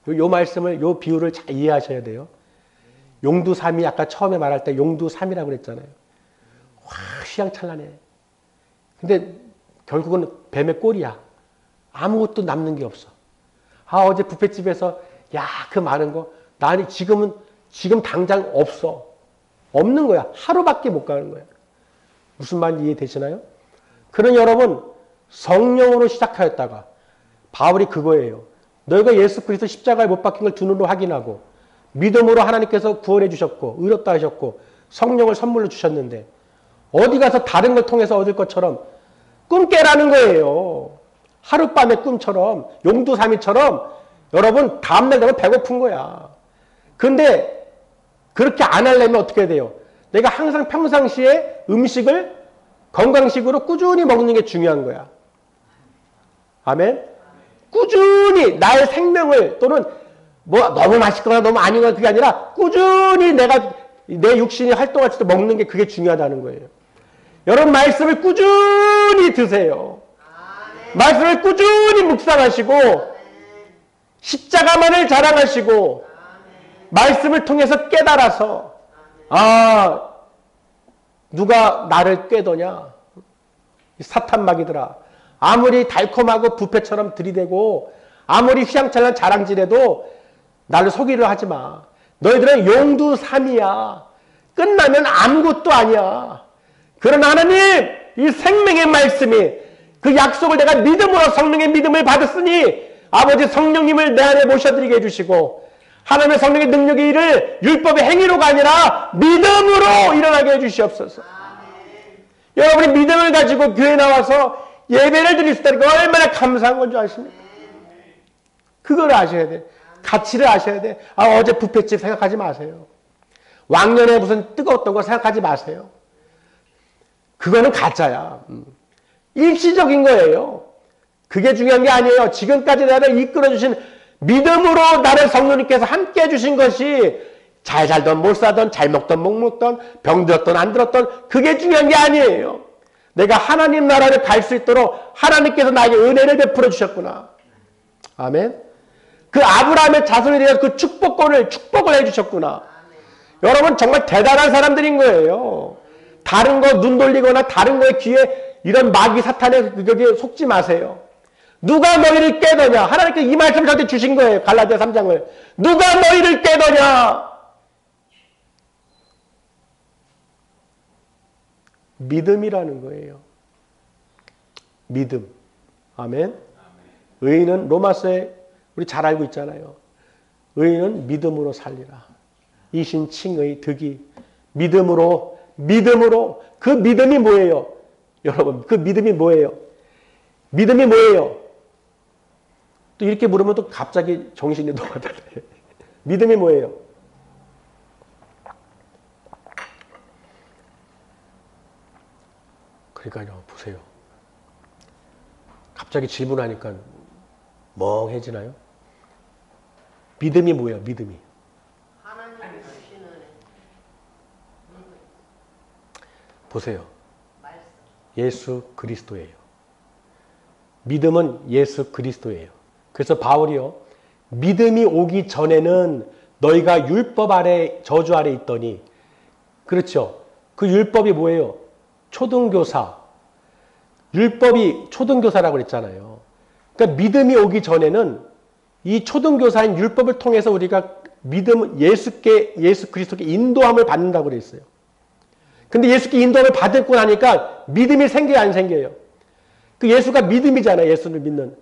요 말씀을, 요 비유를 잘 이해하셔야 돼요. 용두삼이 아까 처음에 말할 때 용두삼이라고 그랬잖아요. 와, 휘황찬란해. 근데 결국은 뱀의 꼴이야. 아무것도 남는 게 없어. 아, 어제 뷔페집에서 야, 그 많은 거 나는 지금 당장 없어. 없는 거야. 하루밖에 못 가는 거야. 무슨 말인지 이해되시나요? 그런 여러분 성령으로 시작하였다가 바울이 그거예요. 너희가 예수 그리스도 십자가에 못 박힌 걸 두 눈으로 확인하고 믿음으로 하나님께서 구원해 주셨고 의롭다 하셨고 성령을 선물로 주셨는데 어디 가서 다른 걸 통해서 얻을 것처럼 꿈 깨라는 거예요. 하룻밤의 꿈처럼 용두사미처럼 여러분 다음날 되면 배고픈 거야. 그런데 그렇게 안 하려면 어떻게 돼요? 내가 항상 평상시에 음식을 건강식으로 꾸준히 먹는 게 중요한 거야. 아멘? 꾸준히 나의 생명을 또는 뭐 너무 맛있거나 너무 아니거나 그게 아니라 꾸준히 내 육신이 활동할 때 먹는 게 그게 중요하다는 거예요. 여러분 말씀을 꾸준히 드세요. 말씀을 꾸준히 묵상하시고 십자가만을 자랑하시고 말씀을 통해서 깨달아서 아 누가 나를 꾀더냐 사탄막이더라. 아무리 달콤하고 뷔페처럼 들이대고 아무리 휘황찬란 자랑질해도 나를 속이려 하지 마. 너희들은 용두삼이야. 끝나면 아무것도 아니야. 그러나 하나님 이 생명의 말씀이 그 약속을 내가 믿음으로 성령의 믿음을 받았으니 아버지 성령님을 내 안에 모셔드리게 해주시고 하나님의 성령의 능력의 일을 율법의 행위로가 아니라 믿음으로 일어나게 해주시옵소서. 여러분이 믿음을 가지고 교회에 나와서 예배를 드릴 수 있다는 게 얼마나 감사한 건 줄 아십니까? 그걸 아셔야 돼. 가치를 아셔야 돼. 아, 어제 뷔페집 생각하지 마세요. 왕년에 무슨 뜨거웠던 거 생각하지 마세요. 그거는 가짜야. 일시적인 거예요. 그게 중요한 게 아니에요. 지금까지 나를 이끌어주신 믿음으로 나를 성령님께서 함께 해주신 것이 잘 살던 못 살던 잘 먹던 못 먹던 병 들었던 안 들었던 그게 중요한 게 아니에요. 내가 하나님 나라를 갈 수 있도록 하나님께서 나에게 은혜를 베풀어 주셨구나. 아멘. 그 아브라함의 자손에 대한 그 축복을 해주셨구나. 여러분 정말 대단한 사람들인 거예요. 다른 거 눈 돌리거나 다른 거에 귀에 이런 마귀 사탄에 그게 속지 마세요. 누가 너희를 깨더냐. 하나님께서 이 말씀을 저한테 주신 거예요. 갈라디아 3장을. 누가 너희를 깨더냐. 믿음이라는 거예요. 믿음. 아멘. 의인은 로마서에 우리 잘 알고 있잖아요. 의인은 믿음으로 살리라. 이신칭의 득이 믿음으로 그 믿음이 뭐예요? 여러분 그 믿음이 뭐예요? 믿음이 뭐예요? 또 이렇게 물으면 또 갑자기 정신이 녹아들어요. 믿음이 뭐예요? 그러니까요. 보세요. 갑자기 질문하니까 멍해지나요? 믿음이 뭐예요? 믿음이. 하나님이 주시는 보세요. 말씀. 예수 그리스도예요. 믿음은 예수 그리스도예요. 그래서 바울이요. 믿음이 오기 전에는 너희가 율법 아래 저주 아래 있더니 그렇죠. 그 율법이 뭐예요? 초등교사. 율법이 초등교사라고 그랬잖아요. 그러니까 믿음이 오기 전에는 이 초등교사인 율법을 통해서 우리가 믿음 예수 그리스도께 인도함을 받는다고 그랬어요. 근데 예수께 인도함을 받고 나니까 믿음이 생겨요, 안 생겨요? 그 예수가 믿음이잖아요, 예수를 믿는.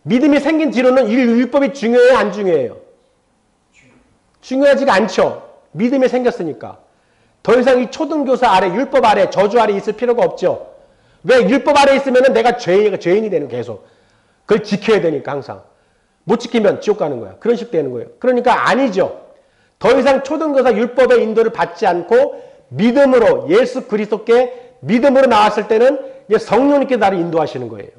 믿음이 생긴 뒤로는 이 율법이 중요해요, 안 중요해요? 중요하지가 않죠. 믿음이 생겼으니까. 더 이상 이 초등교사 아래, 율법 아래, 저주 아래 있을 필요가 없죠. 왜? 율법 아래 있으면 내가 죄인이 되는 계속. 그걸 지켜야 되니까 항상. 못 지키면 지옥 가는 거야. 그런 식 되는 거예요. 그러니까 아니죠. 더 이상 초등교사 율법의 인도를 받지 않고 믿음으로 예수 그리스도께 믿음으로 나왔을 때는 이제 성령님께 나를 인도하시는 거예요.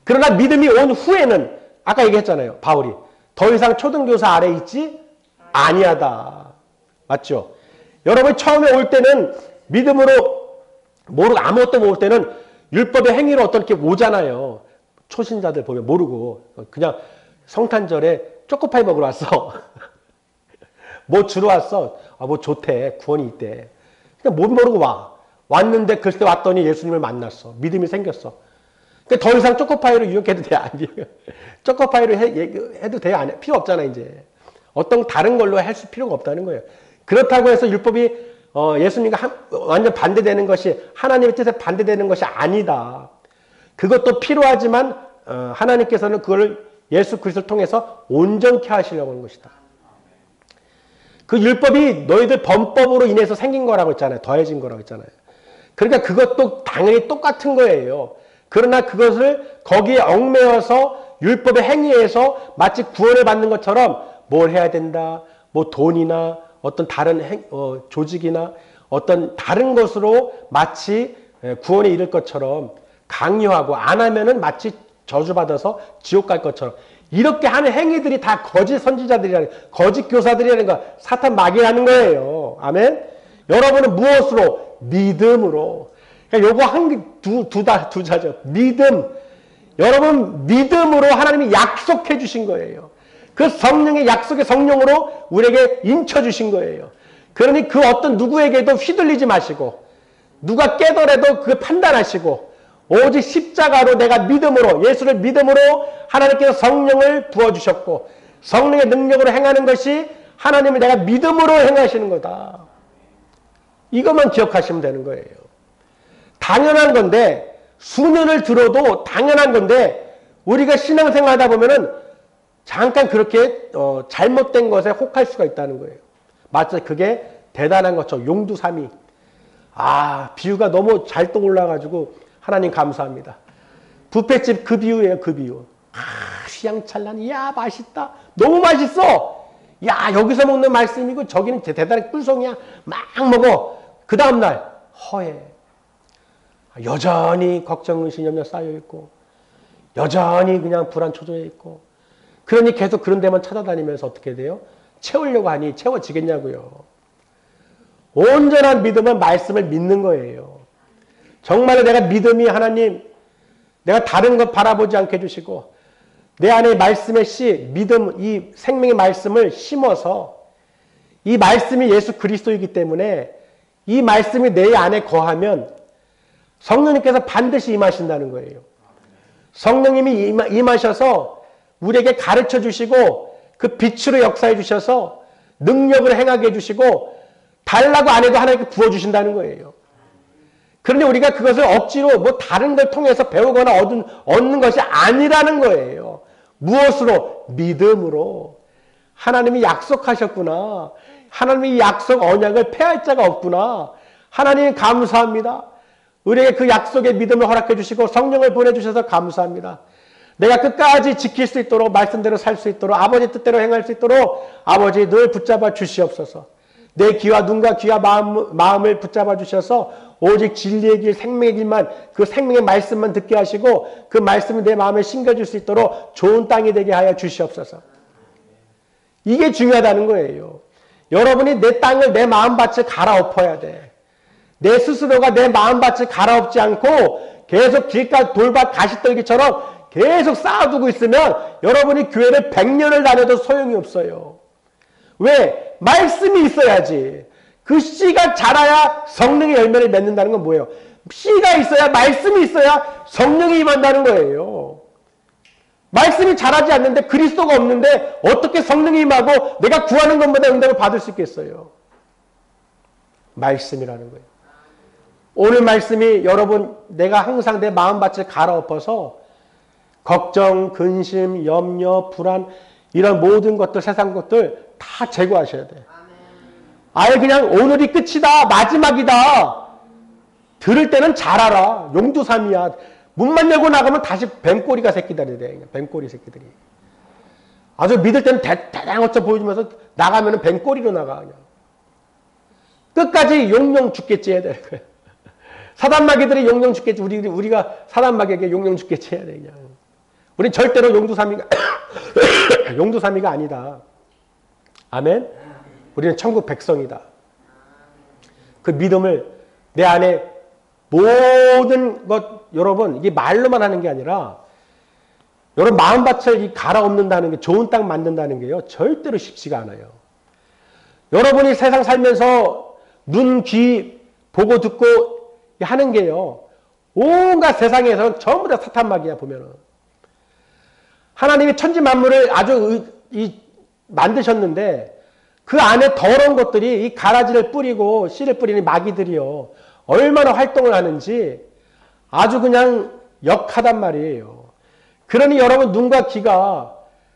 그러나 믿음이 온 후에는 아까 얘기했잖아요. 바울이. 더 이상 초등교사 아래 있지 아니하다. 맞죠? 여러분 처음에 올 때는 믿음으로 모르고 아무것도 모를 때는 율법의 행위로 어떻게 오잖아요. 초신자들 보면 모르고 그냥 성탄절에 초코파이 먹으러 왔어. 뭐 주러 왔어. 아, 뭐 좋대. 구원이 있대. 그냥 못 모르고 와. 왔는데 글쎄 왔더니 예수님을 만났어. 믿음이 생겼어. 그러니까 더 이상 초코파이로 유혹해도 돼? 안 돼요. 초코파이로 해도 돼요? 안 해? 필요 없잖아, 이제. 어떤 다른 걸로 할 필요가 없다는 거예요. 그렇다고 해서 율법이 예수님과 완전 반대되는 것이 하나님의 뜻에 반대되는 것이 아니다. 그것도 필요하지만 하나님께서는 그걸 예수 그리스도를 통해서 온전케 하시려고 하는 것이다. 그 율법이 너희들 범법으로 인해서 생긴 거라고 했잖아요. 더해진 거라고 했잖아요. 그러니까 그것도 당연히 똑같은 거예요. 그러나 그것을 거기에 얽매여서 율법의 행위에서 마치 구원을 받는 것처럼 뭘 해야 된다. 뭐 돈이나 어떤 다른 조직이나 어떤 다른 것으로 마치 구원에 이를 것처럼 강요하고 안 하면은 마치 저주받아서 지옥 갈 것처럼 이렇게 하는 행위들이 다 거짓 선지자들이라는 거짓 교사들이라는 거 사탄 마귀라는 거예요. 아멘. 여러분은 무엇으로? 믿음으로. 그러니까 요거 두 자죠. 믿음. 여러분 믿음으로 하나님이 약속해 주신 거예요. 그 성령의 약속의 성령으로 우리에게 인쳐 주신 거예요. 그러니 그 어떤 누구에게도 휘둘리지 마시고 누가 깨더라도 그 판단하시고 오직 십자가로 내가 믿음으로 예수를 믿음으로 하나님께서 성령을 부어주셨고 성령의 능력으로 행하는 것이 하나님을 내가 믿음으로 행하시는 거다. 이것만 기억하시면 되는 거예요. 당연한 건데 수년을 들어도 당연한 건데 우리가 신앙생활 하다 보면은 잠깐 그렇게 잘못된 것에 혹할 수가 있다는 거예요. 마치 그게 대단한 것처럼 용두삼위. 비유가 너무 잘 떠올라가지고 하나님 감사합니다. 뷔페집 그 비유예요. 그 비유. 휘황찬란. 야 맛있다. 너무 맛있어. 야 여기서 먹는 말씀이고 저기는 대단한 꿀송이야. 막 먹어. 그 다음날 허해. 여전히 걱정, 의심, 염려 쌓여있고 여전히 그냥 불안 초조해 있고 그러니 계속 그런 데만 찾아다니면서 어떻게 돼요? 채우려고 하니 채워지겠냐고요. 온전한 믿음은 말씀을 믿는 거예요. 정말로 내가 믿음이 하나님 내가 다른 것 바라보지 않게 해주시고 내 안에 말씀의 씨, 믿음, 이 생명의 말씀을 심어서 이 말씀이 예수 그리스도이기 때문에 이 말씀이 내 안에 거하면 성령님께서 반드시 임하신다는 거예요. 성령님이 임하셔서 우리에게 가르쳐 주시고 그 빛으로 역사해 주셔서 능력을 행하게 해주시고 달라고 안 해도 하나님께 부어주신다는 거예요. 그런데 우리가 그것을 억지로 뭐 다른 걸 통해서 배우거나 얻는 것이 아니라는 거예요. 무엇으로? 믿음으로. 하나님이 약속하셨구나. 하나님이 약속 언약을 폐할 자가 없구나. 하나님 감사합니다. 우리에게 그 약속의 믿음을 허락해 주시고 성령을 보내주셔서 감사합니다. 내가 끝까지 지킬 수 있도록 말씀대로 살 수 있도록 아버지 뜻대로 행할 수 있도록 아버지 늘 붙잡아 주시옵소서. 내 귀와 눈과 귀와 마음을 붙잡아 주셔서 오직 진리의 길 생명의 길만 그 생명의 말씀만 듣게 하시고 그 말씀이 내 마음에 심겨줄 수 있도록 좋은 땅이 되게 하여 주시옵소서. 이게 중요하다는 거예요. 여러분이 내 땅을 내 마음밭을 갈아엎어야 돼. 내 스스로가 내 마음밭을 갈아엎지 않고 계속 길가 돌밭 가시떨기처럼 계속 쌓아두고 있으면 여러분이 교회를 100년을 다녀도 소용이 없어요. 왜? 말씀이 있어야지. 그 씨가 자라야 성령의 열매를 맺는다는 건 뭐예요? 씨가 있어야 말씀이 있어야 성령이 임한다는 거예요. 말씀이 자라지 않는데 그리스도가 없는데 어떻게 성령이 임하고 내가 구하는 것보다 응답을 받을 수 있겠어요? 말씀이라는 거예요. 오늘 말씀이 여러분 내가 항상 내 마음밭을 갈아엎어서 걱정, 근심, 염려, 불안 이런 모든 것들 세상 것들 다 제거하셔야 돼. 아예 그냥 오늘이 끝이다. 마지막이다. 들을 때는 잘 알아. 용두삼이야. 문만 열고 나가면 다시 뱀꼬리가 새끼들이 돼. 뱀꼬리 새끼들이. 아주 믿을 때는 대단한 것처럼 보여주면서 나가면 뱀꼬리로 나가. 그냥. 끝까지 용용 죽겠지 해야 되는 거야. 사단마귀들이 용용 죽겠지. 우리가 사단마귀에게 용용 죽겠지 해야 돼. 그냥. 우린 절대로 용두삼이가 아니다. 아멘? 우리는 천국 백성이다. 그 믿음을 내 안에 모든 것 여러분 이게 말로만 하는 게 아니라 여러분 마음밭을 갈아엎는다는 게 좋은 땅 만든다는 게요. 절대로 쉽지가 않아요. 여러분이 세상 살면서 눈, 귀 보고 듣고 하는 게요. 온갖 세상에서는 전부 다 사탄막이야 보면은. 하나님이 천지 만물을 아주 만드셨는데 그 안에 더러운 것들이 이 가라지를 뿌리고 씨를 뿌리는 마귀들이요. 얼마나 활동을 하는지 아주 그냥 역하단 말이에요. 그러니 여러분 눈과 귀가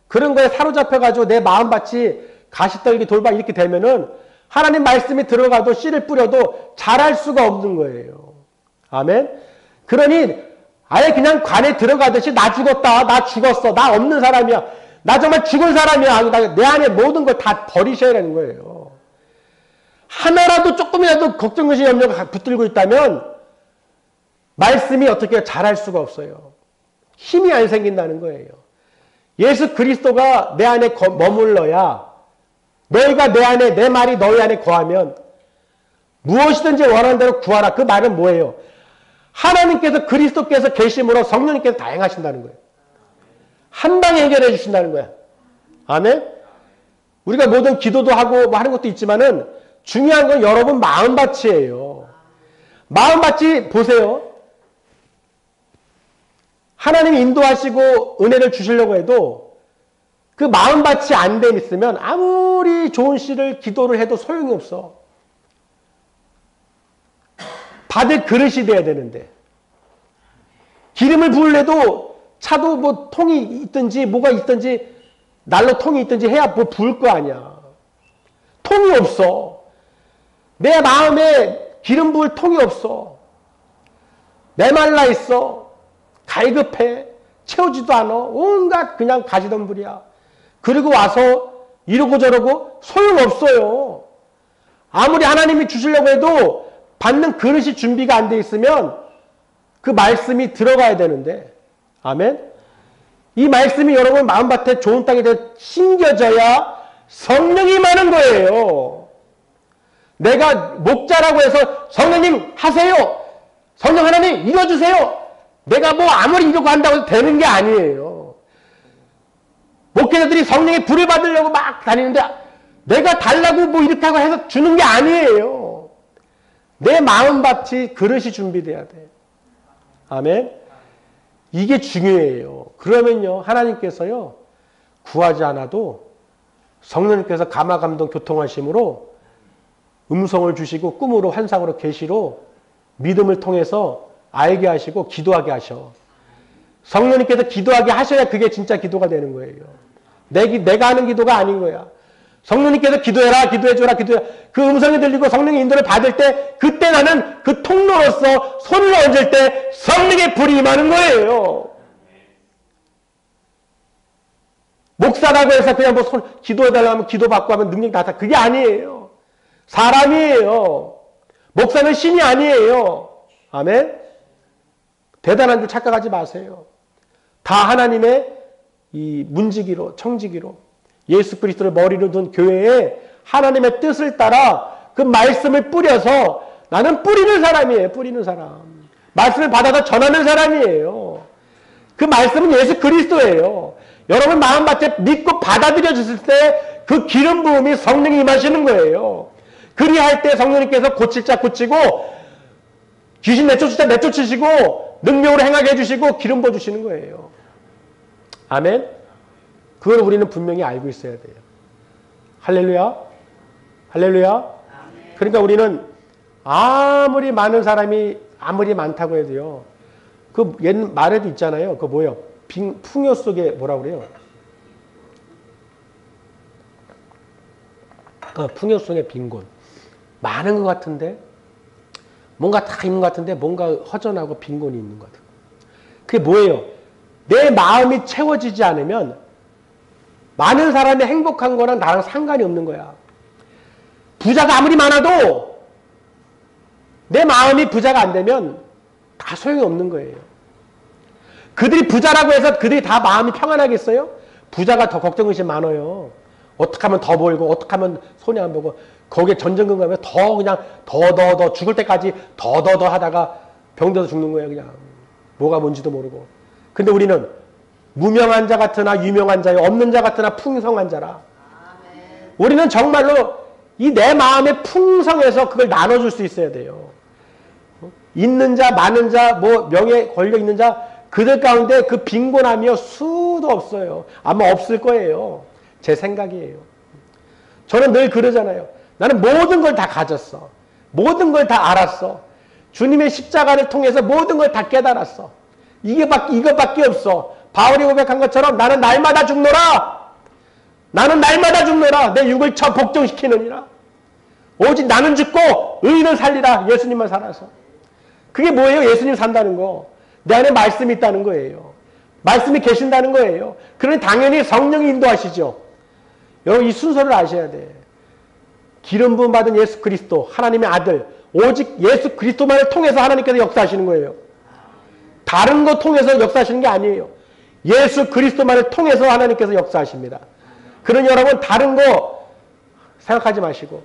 그런 거에 사로잡혀가지고 내 마음밭이 가시떨기 돌박 이렇게 되면은 하나님 말씀이 들어가도 씨를 뿌려도 자랄 수가 없는 거예요. 아멘? 그러니 아예 그냥 관에 들어가듯이 나 죽었다, 나 죽었어, 나 없는 사람이야, 나 정말 죽은 사람이야, 내 안에 모든 걸 다 버리셔야 되는 거예요. 하나라도 조금이라도 걱정, 근심, 염려가 붙들고 있다면 말씀이 어떻게 자랄 수가 없어요. 힘이 안 생긴다는 거예요. 예수 그리스도가 내 안에 머물러야 너희가 내 안에, 내 말이 너희 안에 거하면 무엇이든지 원하는 대로 구하라. 그 말은 뭐예요? 하나님께서 그리스도께서 계심으로 성령님께서 다 행하신다는 거예요. 한 방에 해결해 주신다는 거야. 아멘? 우리가 모든 기도도 하고 뭐 하는 것도 있지만은 중요한 건 여러분 마음밭이에요. 마음밭이 보세요. 하나님이 인도하시고 은혜를 주시려고 해도 그 마음밭이 안 돼 있으면 아무리 좋은 씨를 기도를 해도 소용이 없어. 받을 그릇이 돼야 되는데 기름을 부으려도 차도 뭐 통이 있든지 뭐가 있든지 난로 통이 있든지 해야 뭐 부을 거 아니야. 통이 없어. 내 마음에 기름 부을 통이 없어. 메말라 있어. 갈급해. 채우지도 않아. 온갖 그냥 가시덤불이야. 그리고 와서 이러고 저러고 소용없어요. 아무리 하나님이 주시려고 해도 받는 그릇이 준비가 안 돼 있으면 그 말씀이 들어가야 되는데, 아멘? 이 말씀이 여러분 마음밭에 좋은 땅에 심겨져야 성령이 임하는 거예요. 내가 목자라고 해서 성령님 하세요. 성령 하나님 이뤄주세요. 내가 뭐 아무리 이러고 한다고 해도 되는 게 아니에요. 목회자들이 성령의 불을 받으려고 막 다니는데 내가 달라고 뭐 이렇게 하고 해서 주는 게 아니에요. 내 마음밭이 그릇이 준비돼야 돼. 아멘. 이게 중요해요. 그러면요 하나님께서요 구하지 않아도 성령님께서 감화감동 교통하심으로 음성을 주시고 꿈으로 환상으로 계시로 믿음을 통해서 알게 하시고 기도하게 하셔. 성령님께서 기도하게 하셔야 그게 진짜 기도가 되는 거예요. 내가 하는 기도가 아닌 거야. 성령님께서 기도해라, 기도해줘라, 기도해라. 그 음성이 들리고 성령의 인도를 받을 때 그때 나는 그 통로로서 손을 얹을 때 성령의 불이 임하는 거예요. 목사라고 해서 그냥 뭐 기도해달라고 하면 기도받고 하면 능력이 나타. 그게 아니에요. 사람이에요. 목사는 신이 아니에요. 아멘? 대단한 줄 착각하지 마세요. 다 하나님의 이 문지기로, 청지기로 예수 그리스도를 머리로 둔 교회에 하나님의 뜻을 따라 그 말씀을 뿌려서 나는 뿌리는 사람이에요. 뿌리는 사람. 말씀을 받아서 전하는 사람이에요. 그 말씀은 예수 그리스도예요. 여러분 마음밭에 믿고 받아들여졌을 때 그 기름 부음이 성령이 임하시는 거예요. 그리할 때 성령님께서 고칠 자 고치고 귀신 내쫓을 자 내쫓으시고 능력으로 행하게 해주시고 기름 부어주시는 거예요. 아멘? 그걸 우리는 분명히 알고 있어야 돼요. 할렐루야? 할렐루야? 그러니까 우리는 아무리 많은 사람이 아무리 많다고 해도요. 그 옛 말에도 있잖아요. 그 뭐예요? 풍요 속에 뭐라 그래요? 풍요 속의 빈곤. 많은 것 같은데 뭔가 다 있는 것 같은데 뭔가 허전하고 빈곤이 있는 것 같아요. 그게 뭐예요? 내 마음이 채워지지 않으면 많은 사람이 행복한 거랑 나랑 상관이 없는 거야. 부자가 아무리 많아도 내 마음이 부자가 안 되면 다 소용이 없는 거예요. 그들이 부자라고 해서 그들이 다 마음이 평안하겠어요? 부자가 더 걱정의심 많아요. 어떻게 하면 더 벌고 어떻게 하면 손해 안 보고 거기에 전전긍긍 하면 더 그냥 더 죽을 때까지 더 하다가 병들어서 죽는 거예요. 그냥 뭐가 뭔지도 모르고. 근데 우리는 무명한 자 같으나 유명한 자요 없는 자 같으나 풍성한 자라. 우리는 정말로 이 내 마음의 풍성에서 그걸 나눠줄 수 있어야 돼요. 있는 자, 많은 자, 뭐 명예 권력 있는 자, 그들 가운데 그 빈곤함이요 수도 없어요. 아마 없을 거예요. 제 생각이에요. 저는 늘 그러잖아요. 나는 모든 걸 다 가졌어. 모든 걸 다 알았어. 주님의 십자가를 통해서 모든 걸 다 깨달았어. 이것밖에 없어. 바울이 고백한 것처럼 나는 날마다 죽노라. 나는 날마다 죽노라. 내 육을 쳐 복종시키느니라. 오직 나는 죽고 의인은 살리라. 예수님만 살아서. 그게 뭐예요? 예수님 산다는 거. 내 안에 말씀이 있다는 거예요. 말씀이 계신다는 거예요. 그러니 당연히 성령이 인도하시죠. 여러분 이 순서를 아셔야 돼. 기름 부음 받은 예수 그리스도 하나님의 아들 오직 예수 그리스도만을 통해서 하나님께서 역사하시는 거예요. 다른 거 통해서 역사하시는 게 아니에요. 예수 그리스도만을 통해서 하나님께서 역사하십니다. 그러니 여러분 다른 거 생각하지 마시고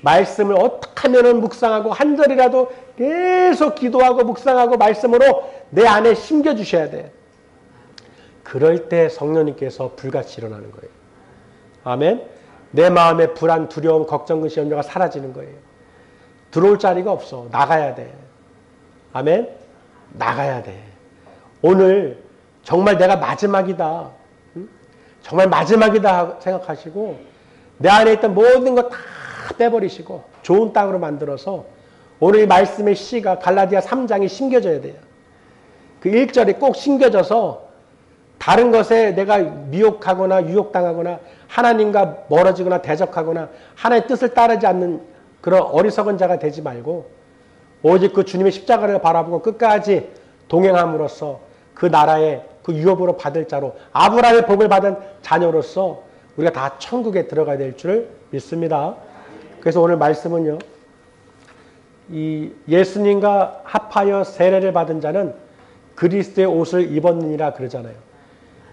말씀을 어떻게 하면 묵상하고 한 절이라도 계속 기도하고 묵상하고 말씀으로 내 안에 심겨주셔야 돼. 그럴 때 성령님께서 불같이 일어나는 거예요. 아멘. 내 마음의 불안, 두려움, 걱정, 근심, 염려가 사라지는 거예요. 들어올 자리가 없어. 나가야 돼. 아멘. 나가야 돼. 오늘 정말 내가 마지막이다. 정말 마지막이다 생각하시고 내 안에 있던 모든 거 다 빼버리시고 좋은 땅으로 만들어서 오늘 이 말씀의 씨가 갈라디아 3장이 심겨져야 돼요. 그 1절이 꼭 심겨져서 다른 것에 내가 미혹하거나 유혹당하거나 하나님과 멀어지거나 대적하거나 하나님의 뜻을 따르지 않는 그런 어리석은 자가 되지 말고 오직 그 주님의 십자가를 바라보고 끝까지 동행함으로써 그 나라의 그 유업으로 받을 자로 아브라함의 복을 받은 자녀로서 우리가 다 천국에 들어가야 될 줄 믿습니다. 그래서 오늘 말씀은요. 이 예수님과 합하여 세례를 받은 자는 그리스도의 옷을 입었느니라 그러잖아요.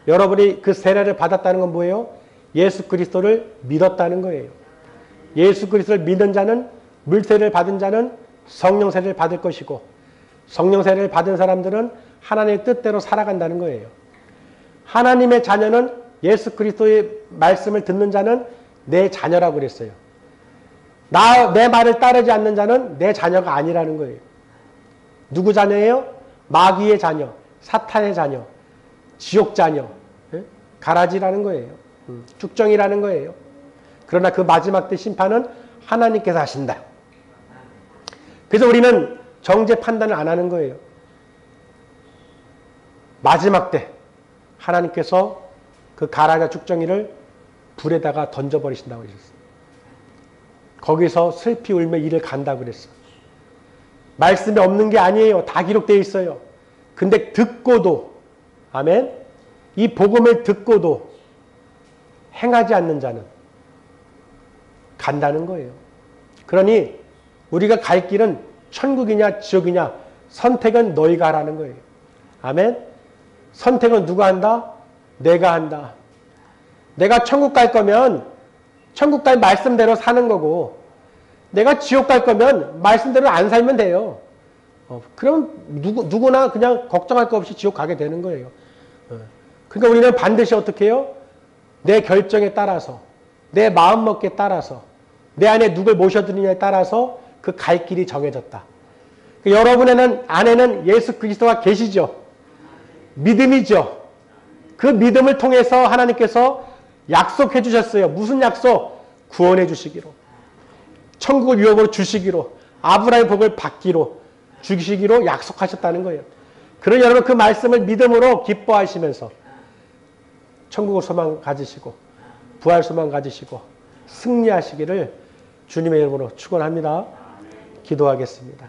여러분이 그 세례를 받았다는 건 뭐예요? 예수 그리스도를 믿었다는 거예요. 예수 그리스도를 믿는 자는 물세례를 받은 자는 성령 세례를 받을 것이고 성령 세례를 받은 사람들은 하나님의 뜻대로 살아간다는 거예요. 하나님의 자녀는 예수 그리스도의 말씀을 듣는 자는 내 자녀라고 그랬어요. 내 말을 따르지 않는 자는 내 자녀가 아니라는 거예요. 누구 자녀예요? 마귀의 자녀, 사탄의 자녀, 지옥 자녀, 가라지라는 거예요. 축정이라는 거예요. 그러나 그 마지막 때 심판은 하나님께서 하신다. 그래서 우리는 정죄 판단을 안 하는 거예요. 마지막 때 하나님께서 그 가라자 축정이를 불에다가 던져버리신다고 그랬어요. 거기서 슬피 울며 이를 간다고 그랬어요. 말씀이 없는 게 아니에요. 다 기록되어 있어요. 근데 듣고도 아멘. 이 복음을 듣고도 행하지 않는 자는 간다는 거예요. 그러니 우리가 갈 길은 천국이냐 지옥이냐 선택은 너희가 하라는 거예요. 아멘. 선택은 누가 한다? 내가 한다. 내가 천국 갈 거면 천국 갈 말씀대로 사는 거고 내가 지옥 갈 거면 말씀대로 안 살면 돼요. 그럼 누구나 그냥 걱정할 거 없이 지옥 가게 되는 거예요. 그러니까 우리는 반드시 어떻게 해요? 내 결정에 따라서 내 마음먹기에 따라서 내 안에 누굴 모셔드느냐에 따라서 그 갈 길이 정해졌다. 여러분의 안에는 예수 그리스도가 계시죠. 믿음이죠. 그 믿음을 통해서 하나님께서 약속해 주셨어요. 무슨 약속? 구원해 주시기로. 천국을 유업으로 주시기로. 아브라함의 복을 받기로. 주시기로 약속하셨다는 거예요. 그러니 여러분 그 말씀을 믿음으로 기뻐하시면서 천국을 소망 가지시고 부활 소망 가지시고 승리하시기를 주님의 이름으로 축원합니다. 기도하겠습니다.